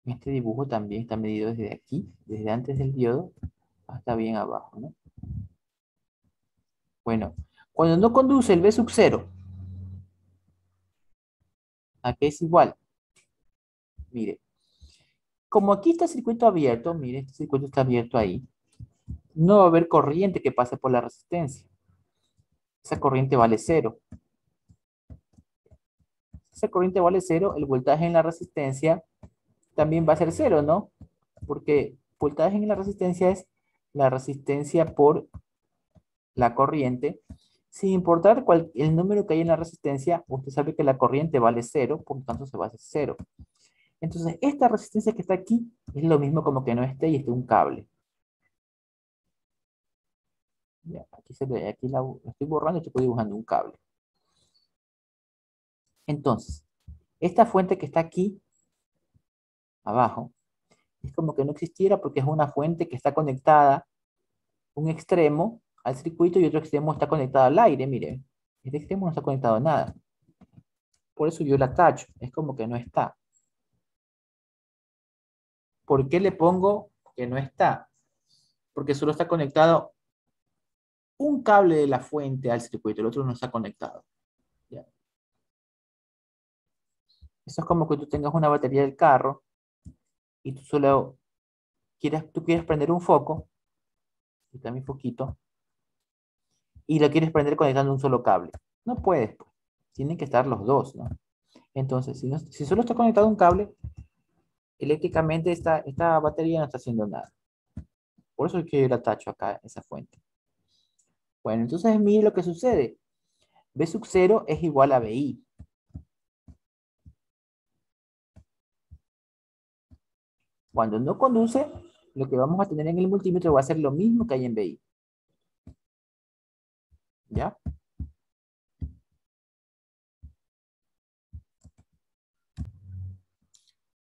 este dibujo también está medido desde aquí, desde antes del diodo hasta bien abajo, ¿no? Bueno, cuando no conduce el V sub 0, ¿a qué es igual? Mire, como aquí está el circuito abierto, mire, este circuito está abierto ahí, no va a haber corriente que pase por la resistencia. Esa corriente vale 0. Esa corriente vale 0, el voltaje en la resistencia también va a ser 0, ¿no? Porque voltaje en la resistencia es la resistencia por la corriente. Sin importar el número que hay en la resistencia, usted sabe que la corriente vale 0, por lo tanto se va a hacer 0. Entonces, esta resistencia que está aquí es lo mismo como que no esté y esté un cable. Ya, aquí se ve, aquí la estoy borrando y estoy dibujando un cable. Entonces, esta fuente que está aquí, abajo, es como que no existiera porque es una fuente que está conectada, un extremo al circuito y otro extremo está conectado al aire, miren. Este extremo no está conectado a nada. Por eso yo la tacho, es como que no está. ¿Por qué le pongo que no está? Porque solo está conectado un cable de la fuente al circuito, el otro no está conectado. ¿Ya? Eso es como que tú tengas una batería del carro y tú solo quieres prender un foco, y está mi foquito, y lo quieres prender conectando un solo cable. No puedes, pues. Tienen que estar los dos, ¿no? Entonces, si solo está conectado un cable, eléctricamente esta batería no está haciendo nada. Por eso es que yo la tacho acá, esa fuente. Bueno, entonces mire lo que sucede. B sub 0 es igual a BI. Cuando no conduce, lo que vamos a tener en el multímetro va a ser lo mismo que hay en BI. ¿Ya?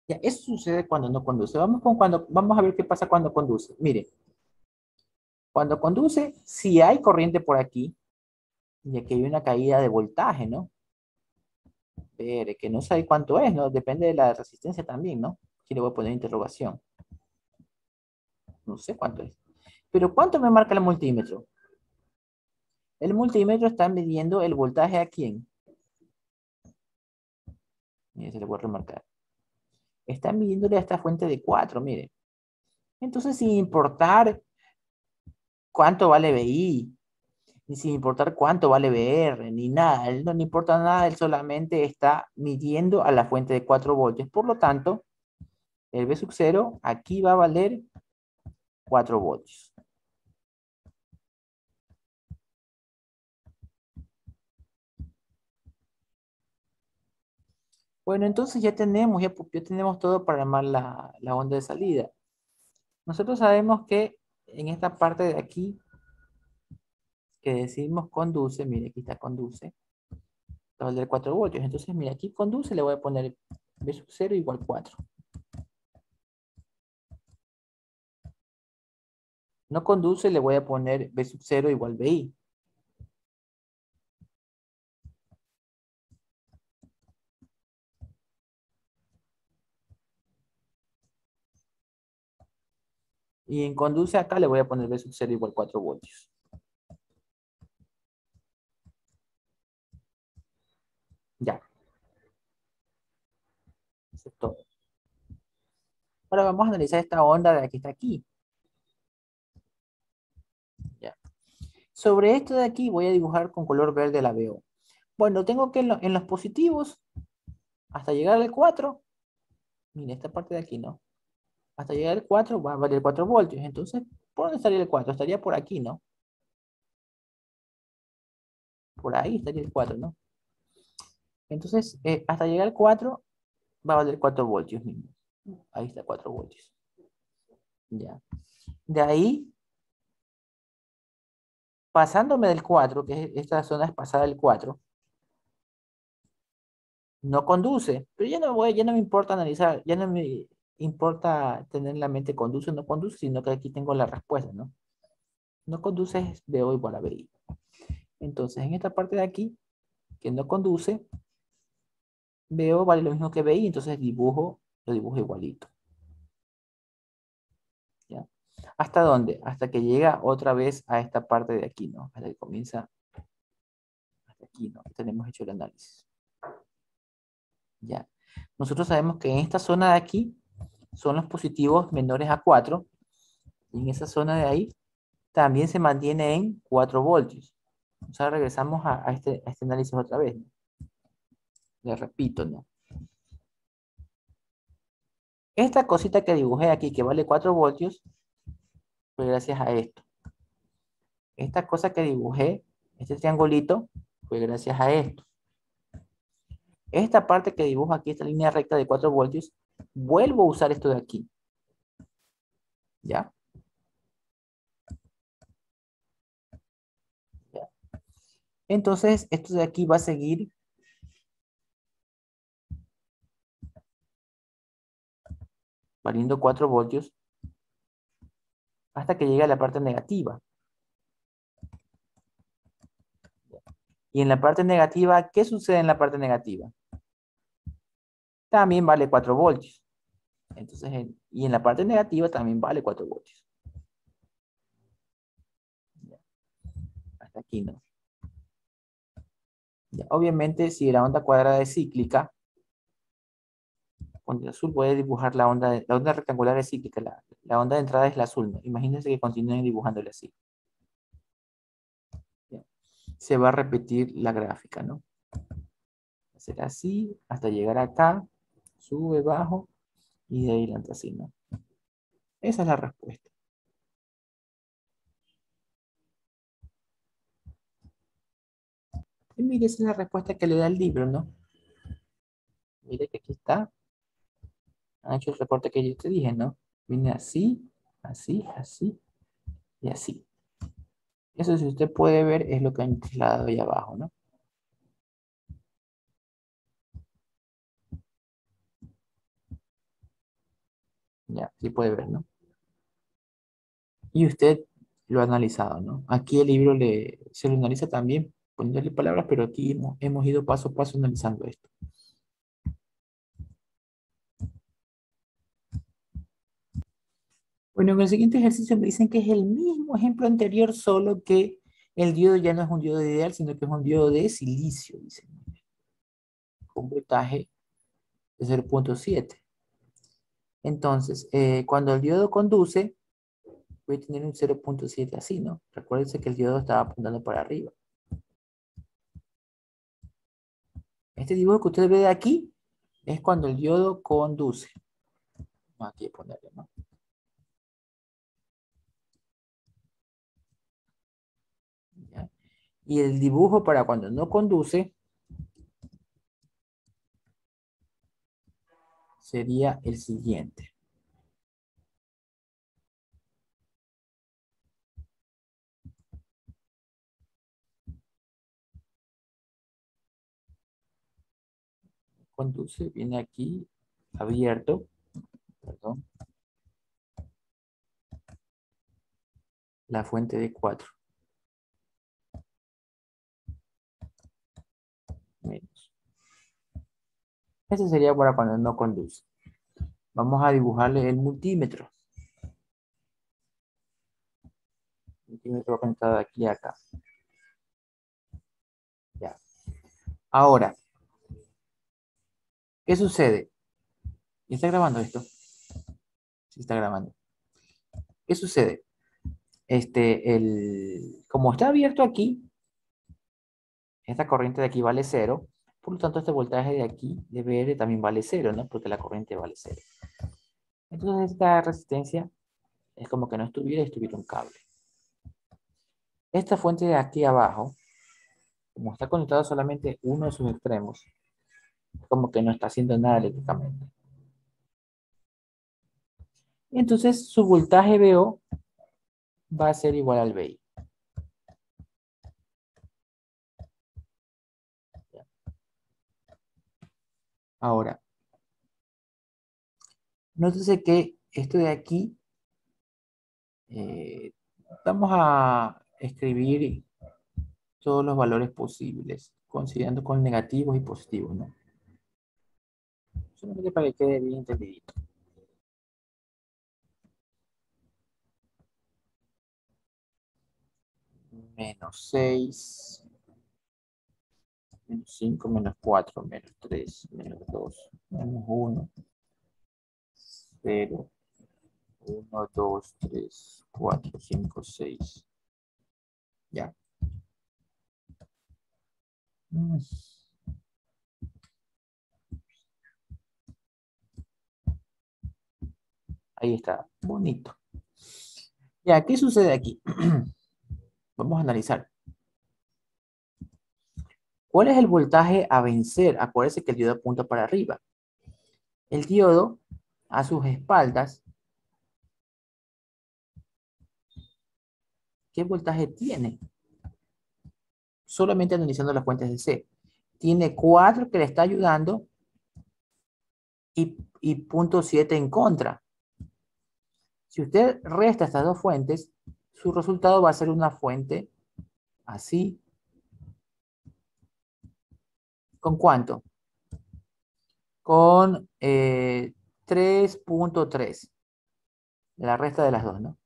Ya, eso sucede cuando no conduce. Vamos a ver qué pasa cuando conduce. Mire, cuando conduce, si hay corriente por aquí, ya que hay una caída de voltaje, ¿no? Pero que no sé cuánto es, ¿no? Depende de la resistencia también, ¿no? Aquí le voy a poner interrogación. No sé cuánto es. Pero ¿cuánto me marca el multímetro? El multímetro está midiendo el voltaje a quién. Mire, se le voy a remarcar. Está midiéndole a esta fuente de 4, mire. Entonces, sin importar cuánto vale BI, ni sin importar cuánto vale BR, ni nada, él no le importa nada, él solamente está midiendo a la fuente de 4 voltios. Por lo tanto, el B sub 0 aquí va a valer 4 voltios. Bueno, entonces ya tenemos todo para armar la onda de salida. Nosotros sabemos que en esta parte de aquí, que decimos conduce, mire, aquí está conduce, va a valer 4 voltios. Entonces, mira, aquí conduce, le voy a poner B sub 0 igual 4. No conduce, le voy a poner B sub 0 igual BI. Y en conduce acá le voy a poner B sub 0 igual 4 voltios. Ya, eso es todo. Ahora vamos a analizar esta onda de aquí está aquí. Ya. Sobre esto de aquí voy a dibujar con color verde la BO. Bueno, tengo que en los positivos, hasta llegar al 4, mire esta parte de aquí, ¿no? Hasta llegar al 4 va a valer 4 voltios. Entonces, ¿por dónde estaría el 4? Estaría por aquí, ¿no? Por ahí estaría el 4, ¿no? Entonces, hasta llegar al 4 va a valer 4 voltios mismo. Ahí está 4 voltios. Ya. De ahí, pasándome del 4, que es esta zona es pasada del 4, no conduce. Pero ya no me importa analizar, ya no me importa tener en la mente conduce o no conduce, sino que aquí tengo la respuesta, ¿no? No conduce es BO igual a BI. Entonces, en esta parte de aquí, que no conduce, BO vale lo mismo que BI, entonces lo dibujo igualito. ¿Ya? ¿Hasta dónde? Hasta que llega otra vez a esta parte de aquí, ¿no? Hasta que comienza hasta aquí, ¿no? Tenemos hecho el análisis. ¿Ya? Nosotros sabemos que en esta zona de aquí son los positivos menores a 4 y en esa zona de ahí también se mantiene en 4 voltios. O sea, regresamos a este análisis otra vez, ¿no? Le repito, ¿no? Esta cosita que dibujé aquí, que vale 4 voltios, fue gracias a esto. Esta cosa que dibujé, este triangulito, fue gracias a esto. Esta parte que dibujo aquí, esta línea recta de 4 voltios, vuelvo a usar esto de aquí. ¿Ya? ¿Ya? Entonces, esto de aquí va a seguir valiendo 4 voltios, hasta que llegue a la parte negativa. Y en la parte negativa, ¿qué sucede en la parte negativa? También vale 4 voltios. Entonces, y en la parte negativa también vale 4 voltios. Ya, hasta aquí, ¿no? Ya, obviamente, si la onda cuadrada es cíclica, con el azul voy a dibujar la onda rectangular es cíclica, la onda de entrada es la azul, ¿no? Imagínense que continúen dibujándole así. Ya. Se va a repetir la gráfica, ¿no? Va a ser así, hasta llegar acá, sube, bajo, y de ahí adelante así, ¿no? Esa es la respuesta. Y mire, esa es la respuesta que le da el libro, ¿no? Mire que aquí está. Han hecho el recorte que yo te dije, ¿no? Viene así, así, así y así. Eso, si usted puede ver, es lo que han trasladado ahí abajo, ¿no? Ya, sí puede ver, ¿no? Y usted lo ha analizado, ¿no? Aquí el libro se lo analiza también, poniéndole palabras, pero aquí hemos ido paso a paso analizando esto. Bueno, en el siguiente ejercicio me dicen que es el mismo ejemplo anterior, solo que el diodo ya no es un diodo ideal, sino que es un diodo de silicio, dicen, con voltaje de 0,7. Entonces, cuando el diodo conduce, voy a tener un 0,7 así, ¿no? Recuérdense que el diodo estaba apuntando para arriba. Este dibujo que usted ve de aquí es cuando el diodo conduce. Vamos aquí a ponerle, ¿no? ¿Ya? Y el dibujo para cuando no conduce sería el siguiente. Conduce, viene aquí, abierto, perdón, la fuente de 4. Menos. Este sería para cuando no conduce. Vamos a dibujarle el multímetro. El multímetro va conectado de aquí a acá. Ya. Ahora, ¿qué sucede? ¿Y está grabando esto? Sí, está grabando. ¿Qué sucede? Como está abierto aquí, esta corriente de aquí vale 0, por lo tanto este voltaje de aquí, de BR, también vale 0, ¿no? Porque la corriente vale 0. Entonces esta resistencia es como que no estuviera y estuviera un cable. Esta fuente de aquí abajo, como está conectado solamente uno de sus extremos, como que no está haciendo nada eléctricamente. Entonces su voltaje VO va a ser igual al VI. Ahora, nótese que esto de aquí, eh, vamos a escribir todos los valores posibles, considerando con negativos y positivos, ¿no? Solamente para que quede bien entendidito. Menos 6, menos 5, menos 4, menos 3, menos 2, menos 1, 0, 1, 2, 3, 4, 5, 6. Ya. Ahí está, bonito. Ya, ¿qué sucede aquí? Vamos a analizar. ¿Cuál es el voltaje a vencer? Acuérdense que el diodo apunta para arriba. El diodo, a sus espaldas, ¿qué voltaje tiene? Solamente analizando las fuentes de C. Tiene 4 que le está ayudando y 0,7 en contra. Si usted resta estas dos fuentes, su resultado va a ser una fuente así. ¿Con cuánto? Con 3.3. La resta de las dos, ¿no?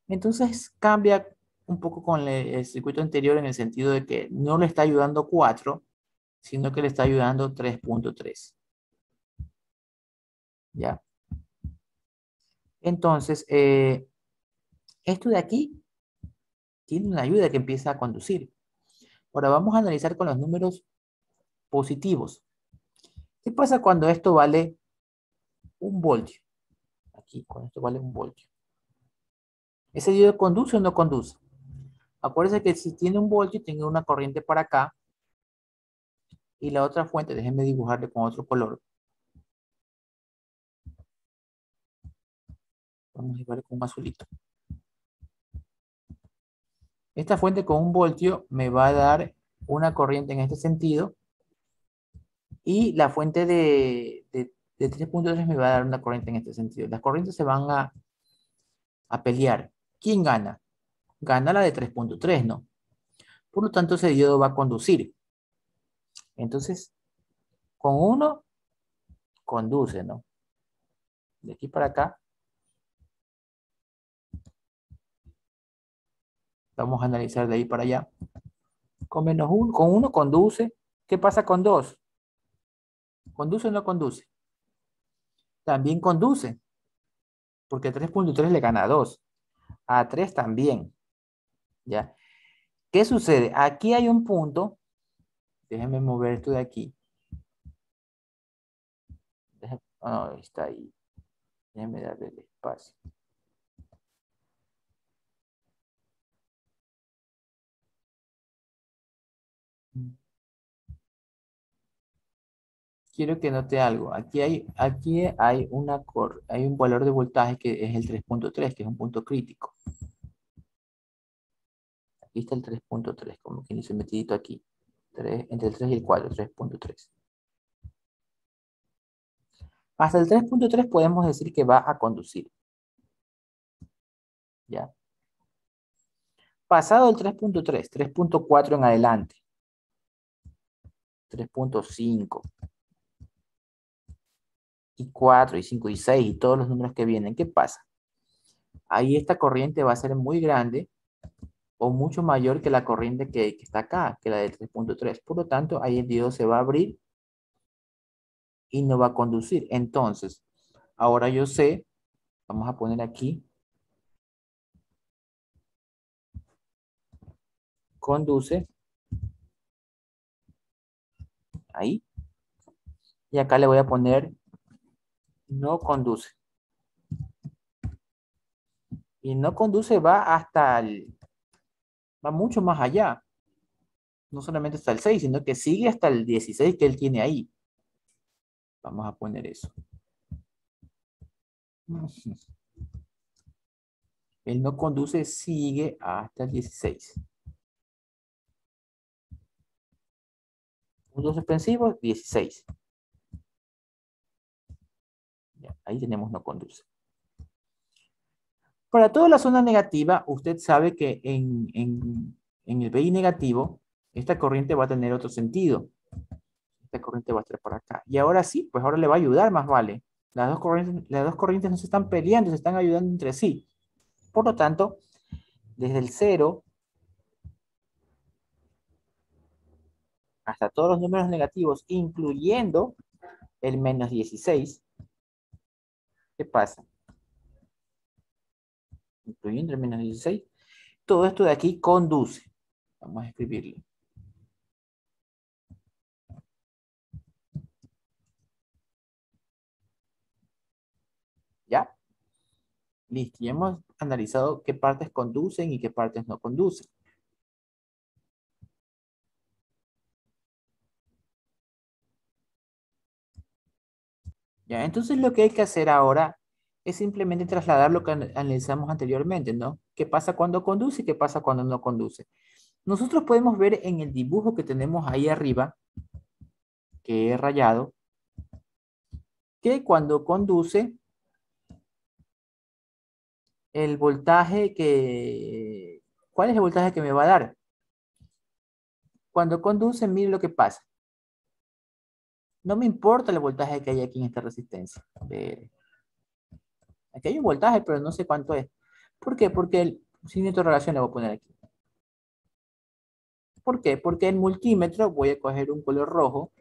Entonces cambia un poco con el circuito anterior en el sentido de que no le está ayudando 4, sino que le está ayudando 3.3. ¿Ya? Entonces, esto de aquí tiene una ayuda que empieza a conducir. Ahora vamos a analizar con los números positivos. ¿Qué pasa cuando esto vale 1 voltio? Aquí, cuando esto vale 1 voltio. ¿Ese diodo conduce o no conduce? Acuérdense que si tiene 1 voltio, tiene una corriente para acá. Y la otra fuente, déjenme dibujarle con otro color. Vamos a dibujarle con un azulito. Esta fuente con 1 voltio me va a dar una corriente en este sentido. Y la fuente de 3.3 me va a dar una corriente en este sentido. Las corrientes se van a pelear. ¿Quién gana? Gana la de 3.3, ¿no? Por lo tanto, ese diodo va a conducir. Entonces, con uno, conduce, ¿no? De aquí para acá. Vamos a analizar de ahí para allá. Con -1, con 1 conduce. ¿Qué pasa con 2? ¿Conduce o no conduce? También conduce. Porque 3.3 le gana a 2. A 3 también. ¿Ya? ¿Qué sucede? Aquí hay un punto. Déjenme mover esto de aquí. Oh, está ahí. Déjenme darle el espacio. Quiero que note algo. Aquí hay un valor de voltaje que es el 3.3, que es un punto crítico. Aquí está el 3.3, como quien dice metidito aquí. Entre el 3 y el 4, 3.3. Hasta el 3.3 podemos decir que va a conducir. ¿Ya? Pasado el 3.3, 3.4 en adelante. 3.5. Y 4, y 5, y 6, y todos los números que vienen. ¿Qué pasa? Ahí esta corriente va a ser muy grande o mucho mayor que la corriente que está acá, que la del 3.3. Por lo tanto, ahí el diodo se va a abrir y no va a conducir. Entonces, ahora yo sé, vamos a poner aquí, conduce, ahí, y acá le voy a poner no conduce. Y no conduce va mucho más allá. No solamente hasta el 6, sino que sigue hasta el 16 que él tiene ahí. Vamos a poner eso. El no conduce sigue hasta el 16. Puntos suspensivos, 16. Ya, ahí tenemos no conduce. Para toda la zona negativa, usted sabe que en el BI negativo, esta corriente va a tener otro sentido. Esta corriente va a estar por acá. Y ahora sí, pues ahora le va a ayudar más vale. Las dos corrientes no se están peleando, se están ayudando entre sí. Por lo tanto, desde el 0 hasta todos los números negativos, incluyendo el -16, ¿qué pasa? Incluyendo el -16, todo esto de aquí conduce. Vamos a escribirlo. ¿Ya? Listo. Ya hemos analizado qué partes conducen y qué partes no conducen. ¿Ya? Entonces lo que hay que hacer ahora es simplemente trasladar lo que analizamos anteriormente, ¿no? ¿Qué pasa cuando conduce y qué pasa cuando no conduce? Nosotros podemos ver en el dibujo que tenemos ahí arriba, que he rayado, que cuando conduce, el voltaje que... ¿Cuál es el voltaje que me va a dar? Cuando conduce, mire lo que pasa. No me importa el voltaje que hay aquí en esta resistencia. Aquí hay un voltaje, pero no sé cuánto es. ¿Por qué? Porque el signo de relación le voy a poner aquí. ¿Por qué? Porque el multímetro, voy a coger un color rojo.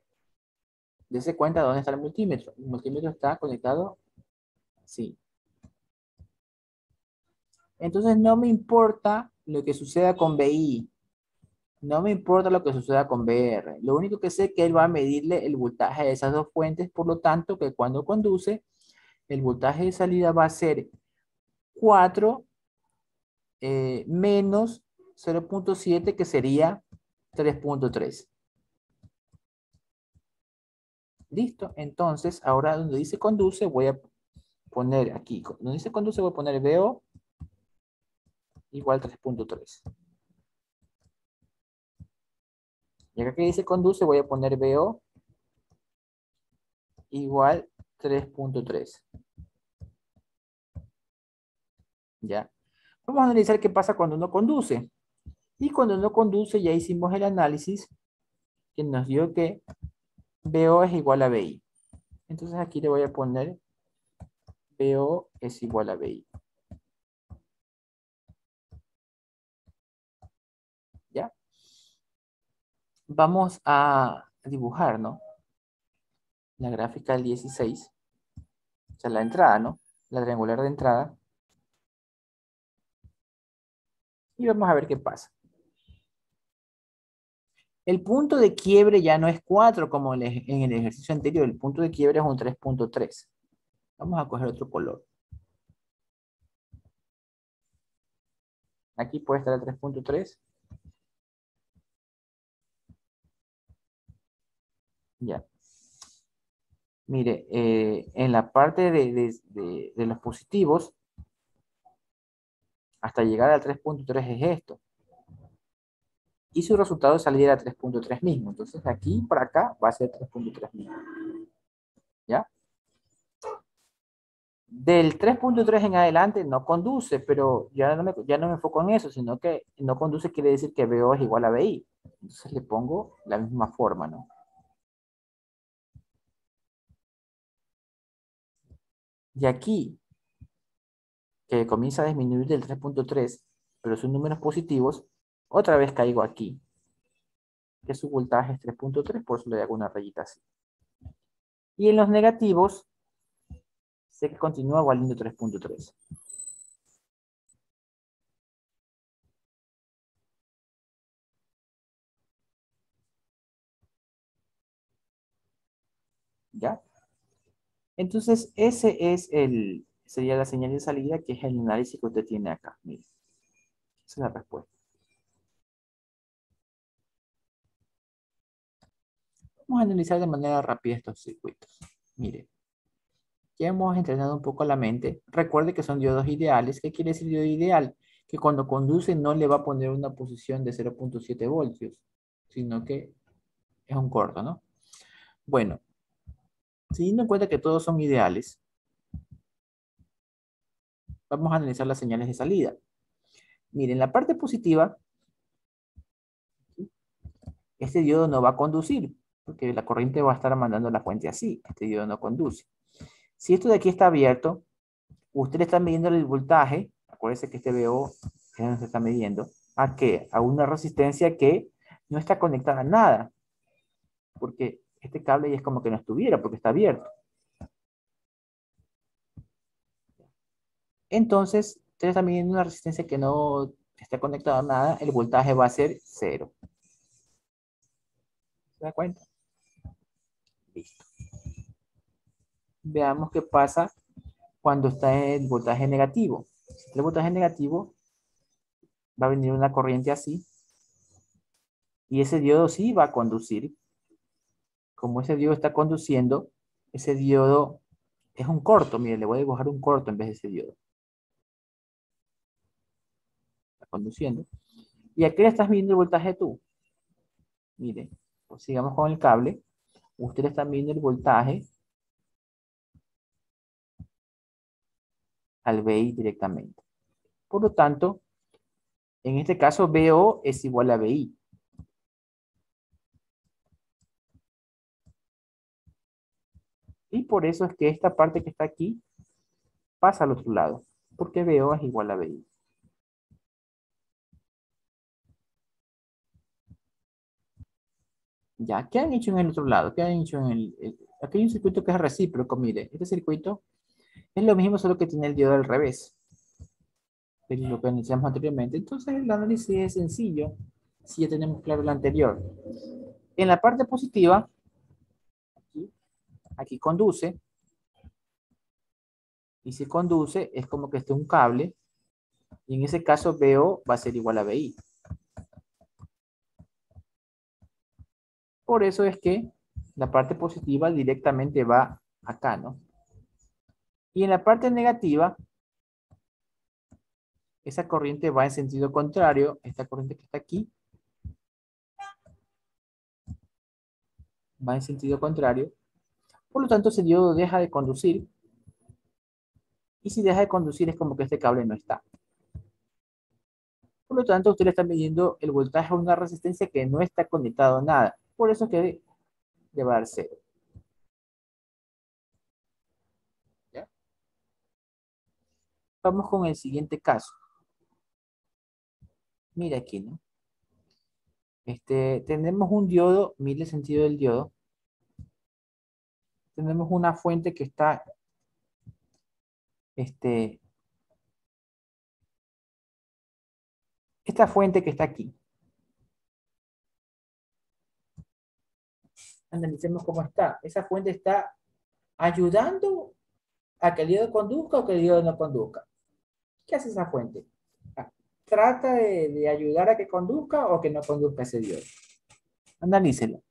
Dese cuenta dónde está el multímetro. El multímetro está conectado así. Entonces no me importa lo que suceda con BI. No me importa lo que suceda con BR. Lo único que sé es que él va a medirle el voltaje de esas dos fuentes. Por lo tanto, que cuando conduce, el voltaje de salida va a ser 4 menos 0,7, que sería 3,3. Listo. Entonces, ahora donde dice conduce, voy a poner aquí. Donde dice conduce, voy a poner VO igual 3,3. Y acá que dice conduce, voy a poner VO igual 3,3. ¿Ya? Vamos a analizar qué pasa cuando uno conduce. Y cuando uno conduce, ya hicimos el análisis que nos dio que BO es igual a BI. Entonces aquí le voy a poner BO es igual a BI. ¿Ya? Vamos a dibujar, ¿no? La gráfica del 16. O sea, la entrada, ¿no? La triangular de entrada. Y vamos a ver qué pasa. El punto de quiebre ya no es 4 como en el ejercicio anterior. El punto de quiebre es un 3,3. Vamos a coger otro color. Aquí puede estar el 3,3. Ya. Mire, en la parte de los positivos, hasta llegar al 3,3 es esto. Y su resultado de salida era 3,3 mismo. Entonces, aquí para acá va a ser 3,3 mismo. ¿Ya? Del 3,3 en adelante no conduce, pero ya no me enfoco en eso, sino que no conduce quiere decir que BO es igual a BI. Entonces le pongo la misma forma, ¿no? Y aquí, que comienza a disminuir del 3,3, pero son números positivos, otra vez caigo aquí, que su voltaje es 3,3, por eso le hago una rayita así. Y en los negativos, sé que continúa valiendo 3,3. ¿Ya? Entonces, sería la señal de salida, que es el análisis que usted tiene acá. Mire, esa es la respuesta. Vamos a analizar de manera rápida estos circuitos. Mire, ya hemos entrenado un poco la mente. Recuerde que son diodos ideales. ¿Qué quiere decir diodo ideal? Que cuando conduce no le va a poner una posición de 0,7 voltios, sino que es un corto, ¿no? Bueno, teniendo en cuenta que todos son ideales, vamos a analizar las señales de salida. Miren, la parte positiva, este diodo no va a conducir, porque la corriente va a estar mandando la fuente así. Este diodo no conduce. Si esto de aquí está abierto, usted está midiendo el voltaje, acuérdese que este VO que no se está midiendo, ¿a qué? A una resistencia que no está conectada a nada, porque este cable ya es como que no estuviera, porque está abierto. Entonces, usted está midiendo una resistencia que no está conectada a nada, el voltaje va a ser cero. ¿Se da cuenta? Listo. Veamos qué pasa cuando está el voltaje negativo. Si el voltaje negativo, va a venir una corriente así, y ese diodo sí va a conducir. Como ese diodo está conduciendo, ese diodo es un corto. Mire, le voy a dibujar un corto en vez de ese diodo. Está conduciendo. ¿Y a qué le estás midiendo el voltaje tú? Mire, pues sigamos con el cable. Usted le está midiendo el voltaje al BI directamente. Por lo tanto, en este caso, BO es igual a BI. Y por eso es que esta parte que está aquí pasa al otro lado, porque BO es igual a BI. Ya, ¿qué han hecho en el otro lado? ¿Qué han hecho en aquí hay un circuito que es recíproco, mire, este circuito es lo mismo, solo que tiene el diodo al revés, que es lo que iniciamos anteriormente. Entonces el análisis es sencillo, si ya tenemos claro lo anterior. En la parte positiva, aquí conduce, y si conduce es como que esté un cable, y en ese caso BO va a ser igual a BI. Por eso es que la parte positiva directamente va acá, ¿no? Y en la parte negativa, esa corriente va en sentido contrario, esta corriente que está aquí, va en sentido contrario, por lo tanto ese diodo deja de conducir, y si deja de conducir es como que este cable no está. Por lo tanto, usted le está midiendo el voltaje a una resistencia que no está conectado a nada, por eso es que debe dar cero. ¿Ya? Vamos con el siguiente caso. Mira aquí, ¿no? Tenemos un diodo, mire el sentido del diodo. Tenemos una fuente que está, este, esta fuente que está aquí. Analicemos cómo está. Esa fuente está ayudando a que el diodo conduzca o que el diodo no conduzca. ¿Qué hace esa fuente? Ah, ¿trata de ayudar a que conduzca o que no conduzca ese diodo? Analícelo.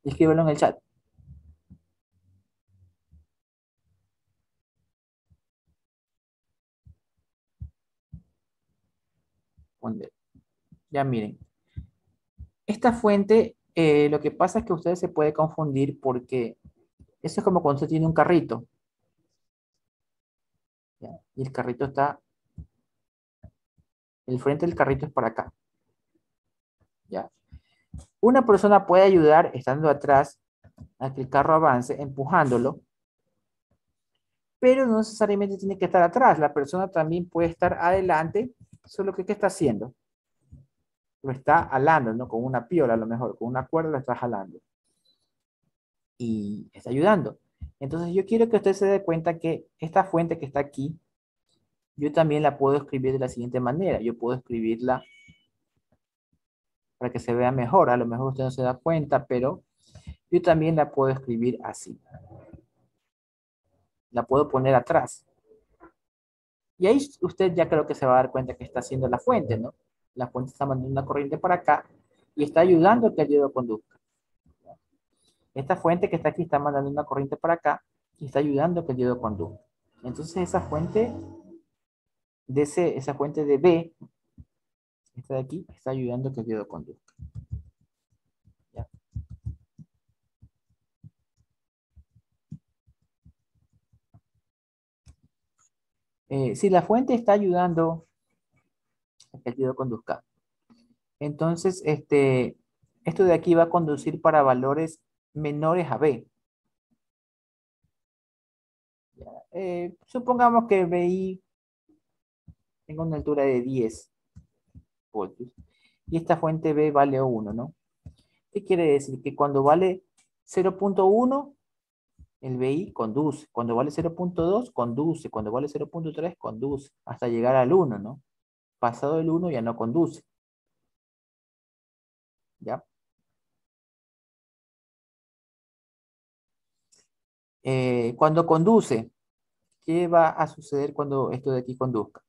Y escríbelo en el chat. Ponle. Ya miren. Esta fuente, lo que pasa es que ustedes se puede confundir porque eso es como cuando usted tiene un carrito. ¿Ya? Y el carrito está, el frente del carrito es para acá. ¿Ya? Una persona puede ayudar estando atrás a que el carro avance, empujándolo, pero no necesariamente tiene que estar atrás. La persona también puede estar adelante, solo que ¿qué está haciendo? Lo está jalando, ¿no? Con una piola a lo mejor, con una cuerda lo está jalando. Y está ayudando. Entonces yo quiero que usted se dé cuenta que esta fuente que está aquí, yo también la puedo escribir de la siguiente manera. Yo puedo escribirla para que se vea mejor. A lo mejor usted no se da cuenta, pero yo también la puedo escribir así. La puedo poner atrás. Y ahí usted ya creo que se va a dar cuenta que está haciendo la fuente, ¿no? La fuente está mandando una corriente para acá y está ayudando a que el diodo conduzca. Esta fuente que está aquí está mandando una corriente para acá y está ayudando a que el diodo conduzca. Entonces esa fuente de B, esta de aquí, está ayudando a que el diodo conduzca. ¿Ya? Si la fuente está ayudando a que el diodo conduzca, entonces esto de aquí va a conducir para valores menores a B. ¿Ya? Supongamos que BI tenga una altura de 10 voltios y esta fuente B vale 1, ¿no? ¿Qué quiere decir? Que cuando vale 0.1, el BI conduce. Cuando vale 0.2, conduce. Cuando vale 0.3, conduce. Hasta llegar al 1, ¿no? Pasado el 1 ya no conduce. ¿Ya? Cuando conduce, ¿qué va a suceder cuando esto de aquí conduzca?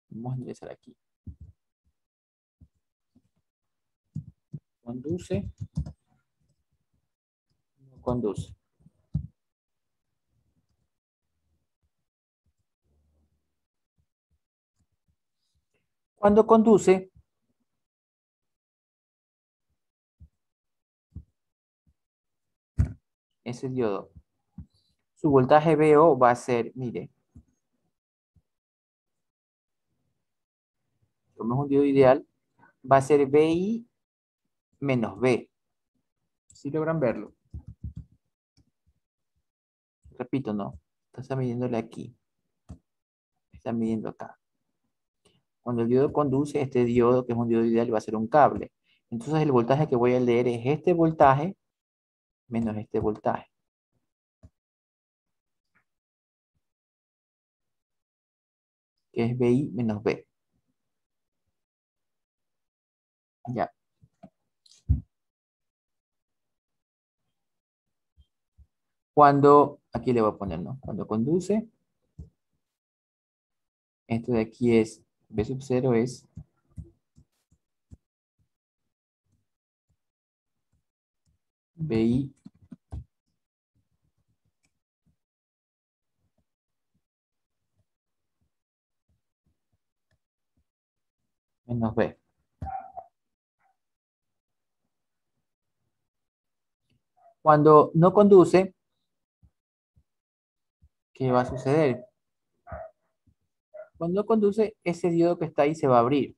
Vamos a ingresar aquí. Conduce, no conduce. Cuando conduce, ese diodo. Su voltaje VO va a ser, mire, como es un diodo ideal, va a ser VI menos B. ¿Sí logran verlo? Repito, no. Está midiéndole aquí. Está midiendo acá. Cuando el diodo conduce, este diodo, que es un diodo ideal, va a ser un cable. Entonces el voltaje que voy a leer es este voltaje menos este voltaje, que es VI menos B. Ya. Cuando, aquí le voy a poner, ¿no? Cuando conduce, esto de aquí es, B sub 0 es BI menos B. Cuando no conduce, ¿qué va a suceder? Cuando no conduce, ese diodo que está ahí se va a abrir.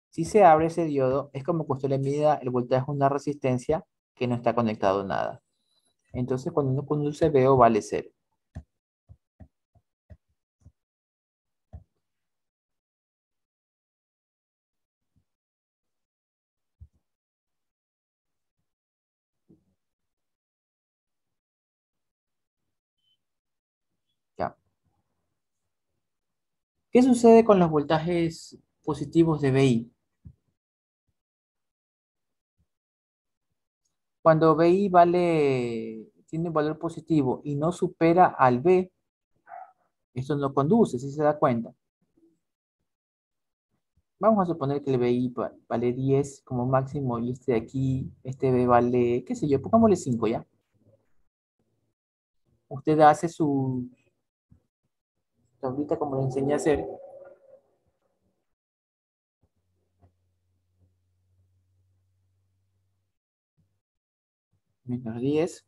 Si se abre ese diodo, es como que usted le mida el voltaje a una resistencia que no está conectado a nada. Entonces, cuando uno conduce, VO vale 0. Ya. ¿Qué sucede con los voltajes positivos de VI? Cuando VI tiene un valor positivo y no supera al B, esto no conduce, si se da cuenta. Vamos a suponer que el BI vale 10 como máximo y este de aquí, este B vale, qué sé yo, pongámosle 5 ya. Usted hace su tablita como le enseñé a hacer. Menos 10,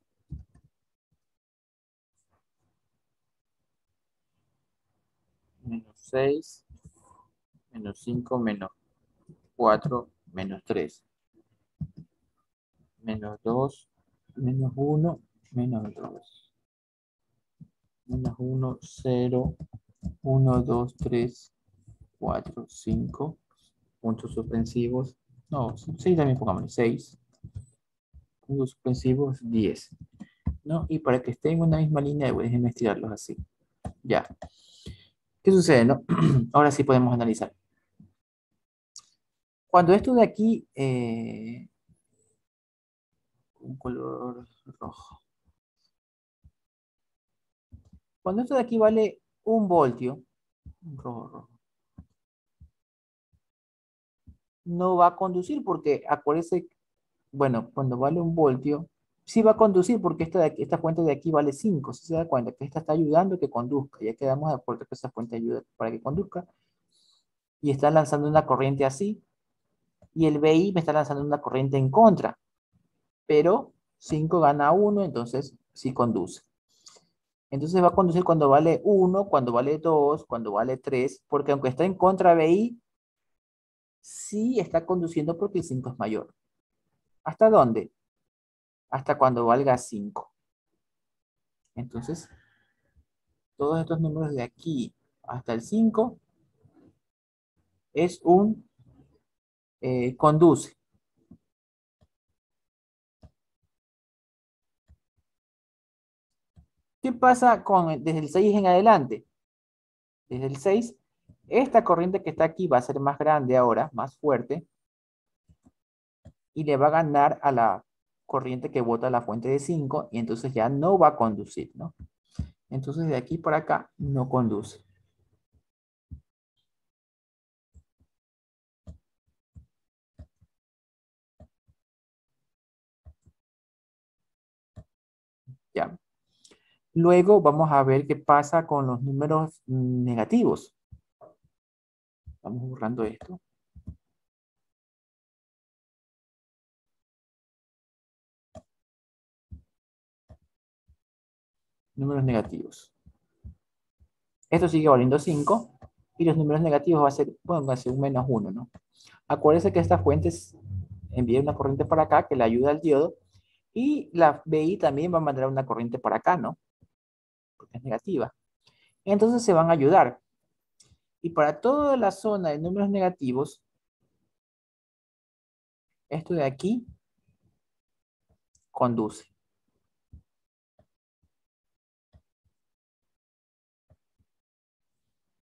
menos 6, menos 5, menos 4, menos 3, menos 2, menos 1, menos 2, menos 1, 0, 1, 2, 3, 4, 5, puntos suspensivos. No, 6 también pongámosle 6, puntos suspensivos 10. ¿No? Y para que estén en una misma línea, déjenme estirarlos así. Ya. ¿Qué sucede, no? Ahora sí podemos analizar. Cuando esto de aquí, un color rojo. Cuando esto de aquí vale 1 voltio, rojo, rojo, no va a conducir porque acuérdese, bueno, cuando vale 1 voltio, sí va a conducir porque esta, de aquí, esta fuente de aquí vale 5. Si se da cuenta que esta está ayudando a que conduzca. Ya quedamos de acuerdo que esta fuente ayuda para que conduzca. Y está lanzando una corriente así. Y el BI me está lanzando una corriente en contra. Pero 5 gana 1, entonces sí conduce. Entonces va a conducir cuando vale 1, cuando vale 2, cuando vale 3, porque aunque está en contra BI, sí está conduciendo porque el 5 es mayor. ¿Hasta dónde? Hasta cuando valga 5. Entonces, todos estos números de aquí hasta el 5 es un conduce. ¿Qué pasa desde el 6 en adelante? Desde el 6, esta corriente que está aquí va a ser más grande ahora, más fuerte, y le va a ganar a la corriente que bota la fuente de 5 y entonces ya no va a conducir, ¿no? Entonces de aquí para acá no conduce. ¿Ya? Luego vamos a ver qué pasa con los números negativos. Vamos borrando esto. números negativos. Esto sigue valiendo 5 y los números negativos va a ser, pónganse un menos 1, ¿no? Acuérdense que esta fuente envía una corriente para acá que le ayuda al diodo y la BI también va a mandar una corriente para acá, ¿no? Porque es negativa. Entonces se van a ayudar. Y para toda la zona de números negativos, esto de aquí conduce.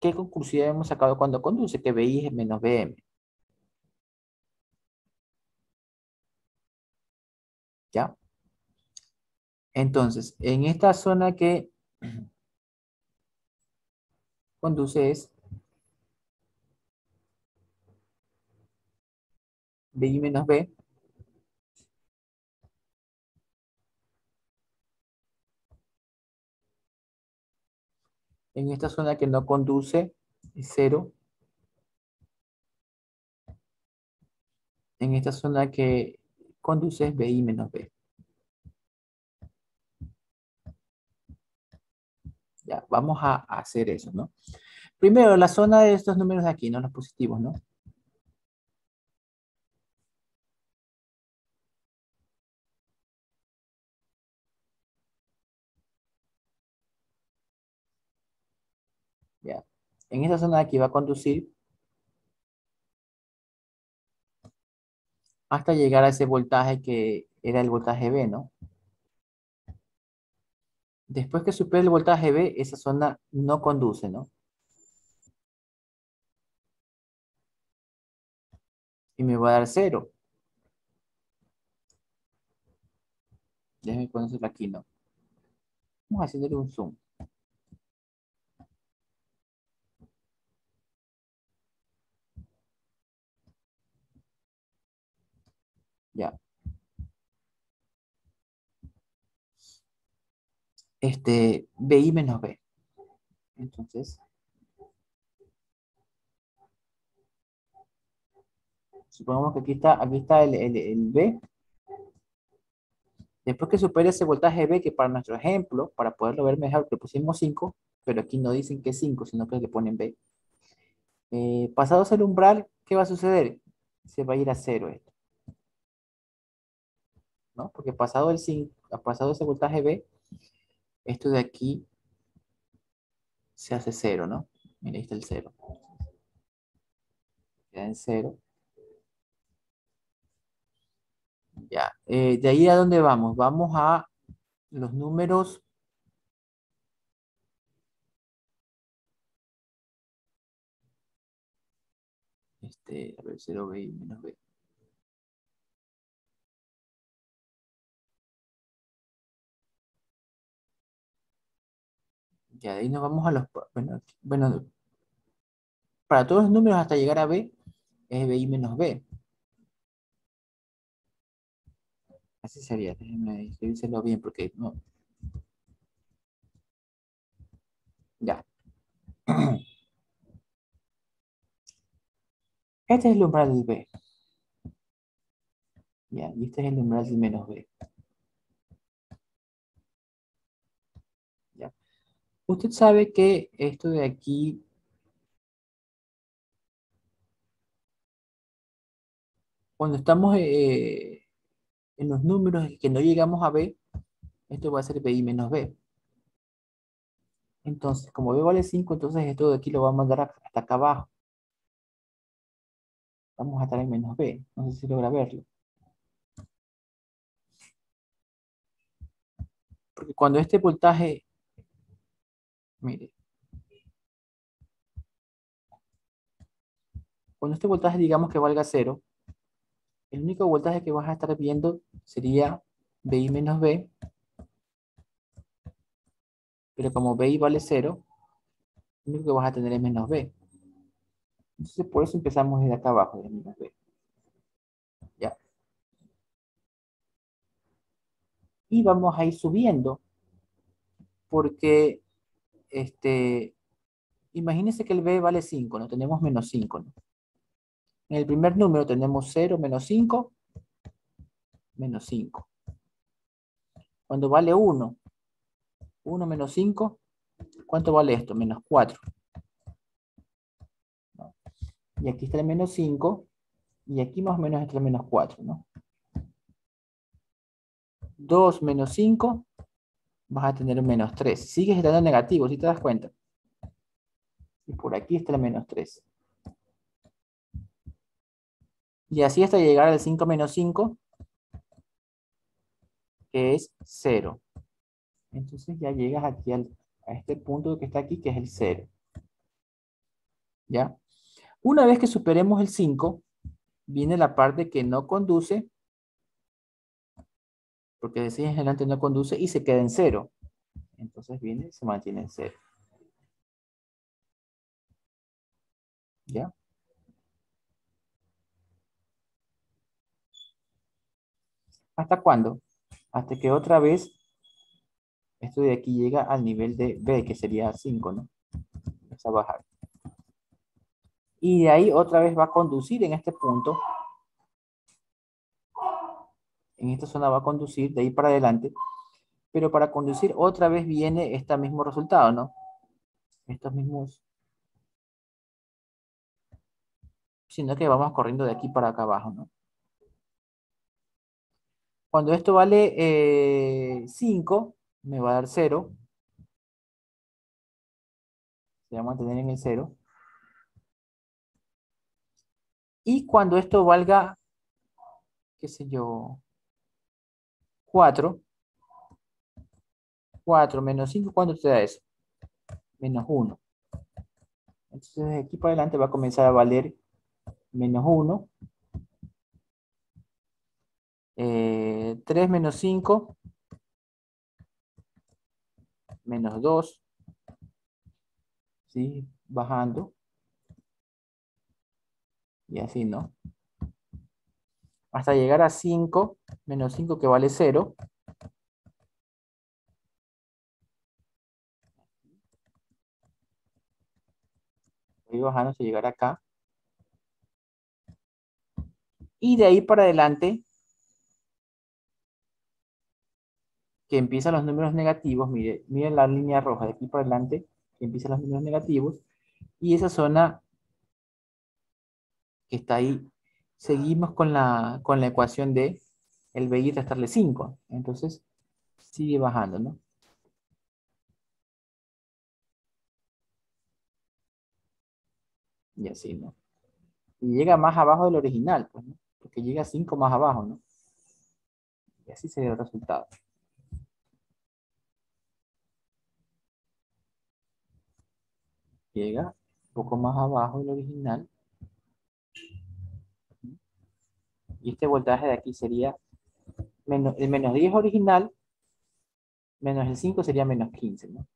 ¿Qué conclusión hemos sacado cuando conduce? Que BI es menos BM. ¿Ya? Entonces, en esta zona que conduce es BI menos B. En esta zona que no conduce es 0. En esta zona que conduce es BI menos B. Ya, vamos a hacer eso, ¿no? Primero, la zona de estos números de aquí, ¿no? Los positivos, ¿no? Ya. En esta zona de aquí va a conducir hasta llegar a ese voltaje que era el voltaje B, ¿no? Después que supere el voltaje B, esa zona no conduce, ¿no? Y me va a dar 0. Déjenme ponérselo aquí, ¿no? Vamos haciéndole un zoom. Ya. BI menos B. Entonces, supongamos que aquí está el B. Después que supere ese voltaje B, que para nuestro ejemplo, para poderlo ver mejor, le pusimos 5, pero aquí no dicen que es 5, sino que le ponen B. Pasados el umbral, ¿qué va a suceder? Se va a ir a 0 esto, ¿no? Porque pasado el 5, pasado ese voltaje B, esto de aquí se hace 0, ¿no? Mira, ahí está el 0. Queda en 0. Ya. De ahí a dónde vamos? Vamos a los números. A ver, 0B y menos B. Ya, de ahí nos vamos a los. Bueno, para todos los números hasta llegar a B es BI menos B. Así sería. Déjenme escribírselo bien porque no. Ya. Este es el umbral del B. Ya, y este es el umbral del menos B. Ya. Usted sabe que esto de aquí, cuando estamos en los números que no llegamos a B, esto va a ser BI menos B. Entonces, como B vale 5, entonces esto de aquí lo va a mandar hasta acá abajo. Vamos a estar en menos B. No sé si logra verlo. Porque cuando este voltaje, mire, cuando este voltaje digamos que valga 0, el único voltaje que vas a estar viendo sería BI menos B, pero como BI vale 0, lo único que vas a tener es menos B. Entonces por eso empezamos desde acá abajo, de menos B. ¿Ya? Y vamos a ir subiendo, porque imagínense que el B vale 5, ¿no? Tenemos menos 5, ¿no? En el primer número tenemos 0, menos 5, menos 5. Cuando vale 1, 1 menos 5, ¿cuánto vale esto? Menos 4. ¿No? Y aquí está el menos 5, y aquí más o menos está el menos 4, ¿no? 2 menos 5, vas a tener un menos 3. Sigues estando negativo, si te das cuenta. Y por aquí está el menos 3. Y así hasta llegar al 5 menos 5, que es 0. Entonces ya llegas aquí a este punto que está aquí, que es el 0. ¿Ya? Una vez que superemos el 5, viene la parte que no conduce, porque de 6 en adelante no conduce y se queda en 0. Entonces viene y se mantiene en 0. ¿Ya? ¿Hasta cuándo? Hasta que otra vez esto de aquí llega al nivel de B, que sería 5, ¿no? Empieza a bajar. Y de ahí otra vez va a conducir en este punto. En esta zona va a conducir de ahí para adelante. Pero para conducir otra vez viene este mismo resultado, ¿no? Estos mismos. Sino que vamos corriendo de aquí para acá abajo, ¿no? Cuando esto vale 5, me va a dar 0. Se va a mantener en el 0. Y cuando esto valga, qué sé yo, 4, 4 menos 5, ¿cuánto te da eso? Menos 1. Entonces de aquí para adelante va a comenzar a valer menos 1. 3 menos 5, menos 2. ¿Sí? Bajando. Y así, ¿no? Hasta llegar a 5, menos 5 que vale 0. Voy bajando hasta llegar acá. Y de ahí para adelante, que empiezan los números negativos, miren la línea roja de aquí para adelante, que empiezan los números negativos, y esa zona que está ahí, seguimos con la ecuación de el b y restarle 5. Entonces, sigue bajando, ¿no? Y así, ¿no? Y llega más abajo del original, pues, ¿no? Porque llega 5 más abajo, ¿no? Y así sería el resultado. Llega un poco más abajo del original. Y este voltaje de aquí sería el menos 10 original, menos el 5 sería menos 15, ¿no?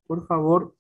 Por favor,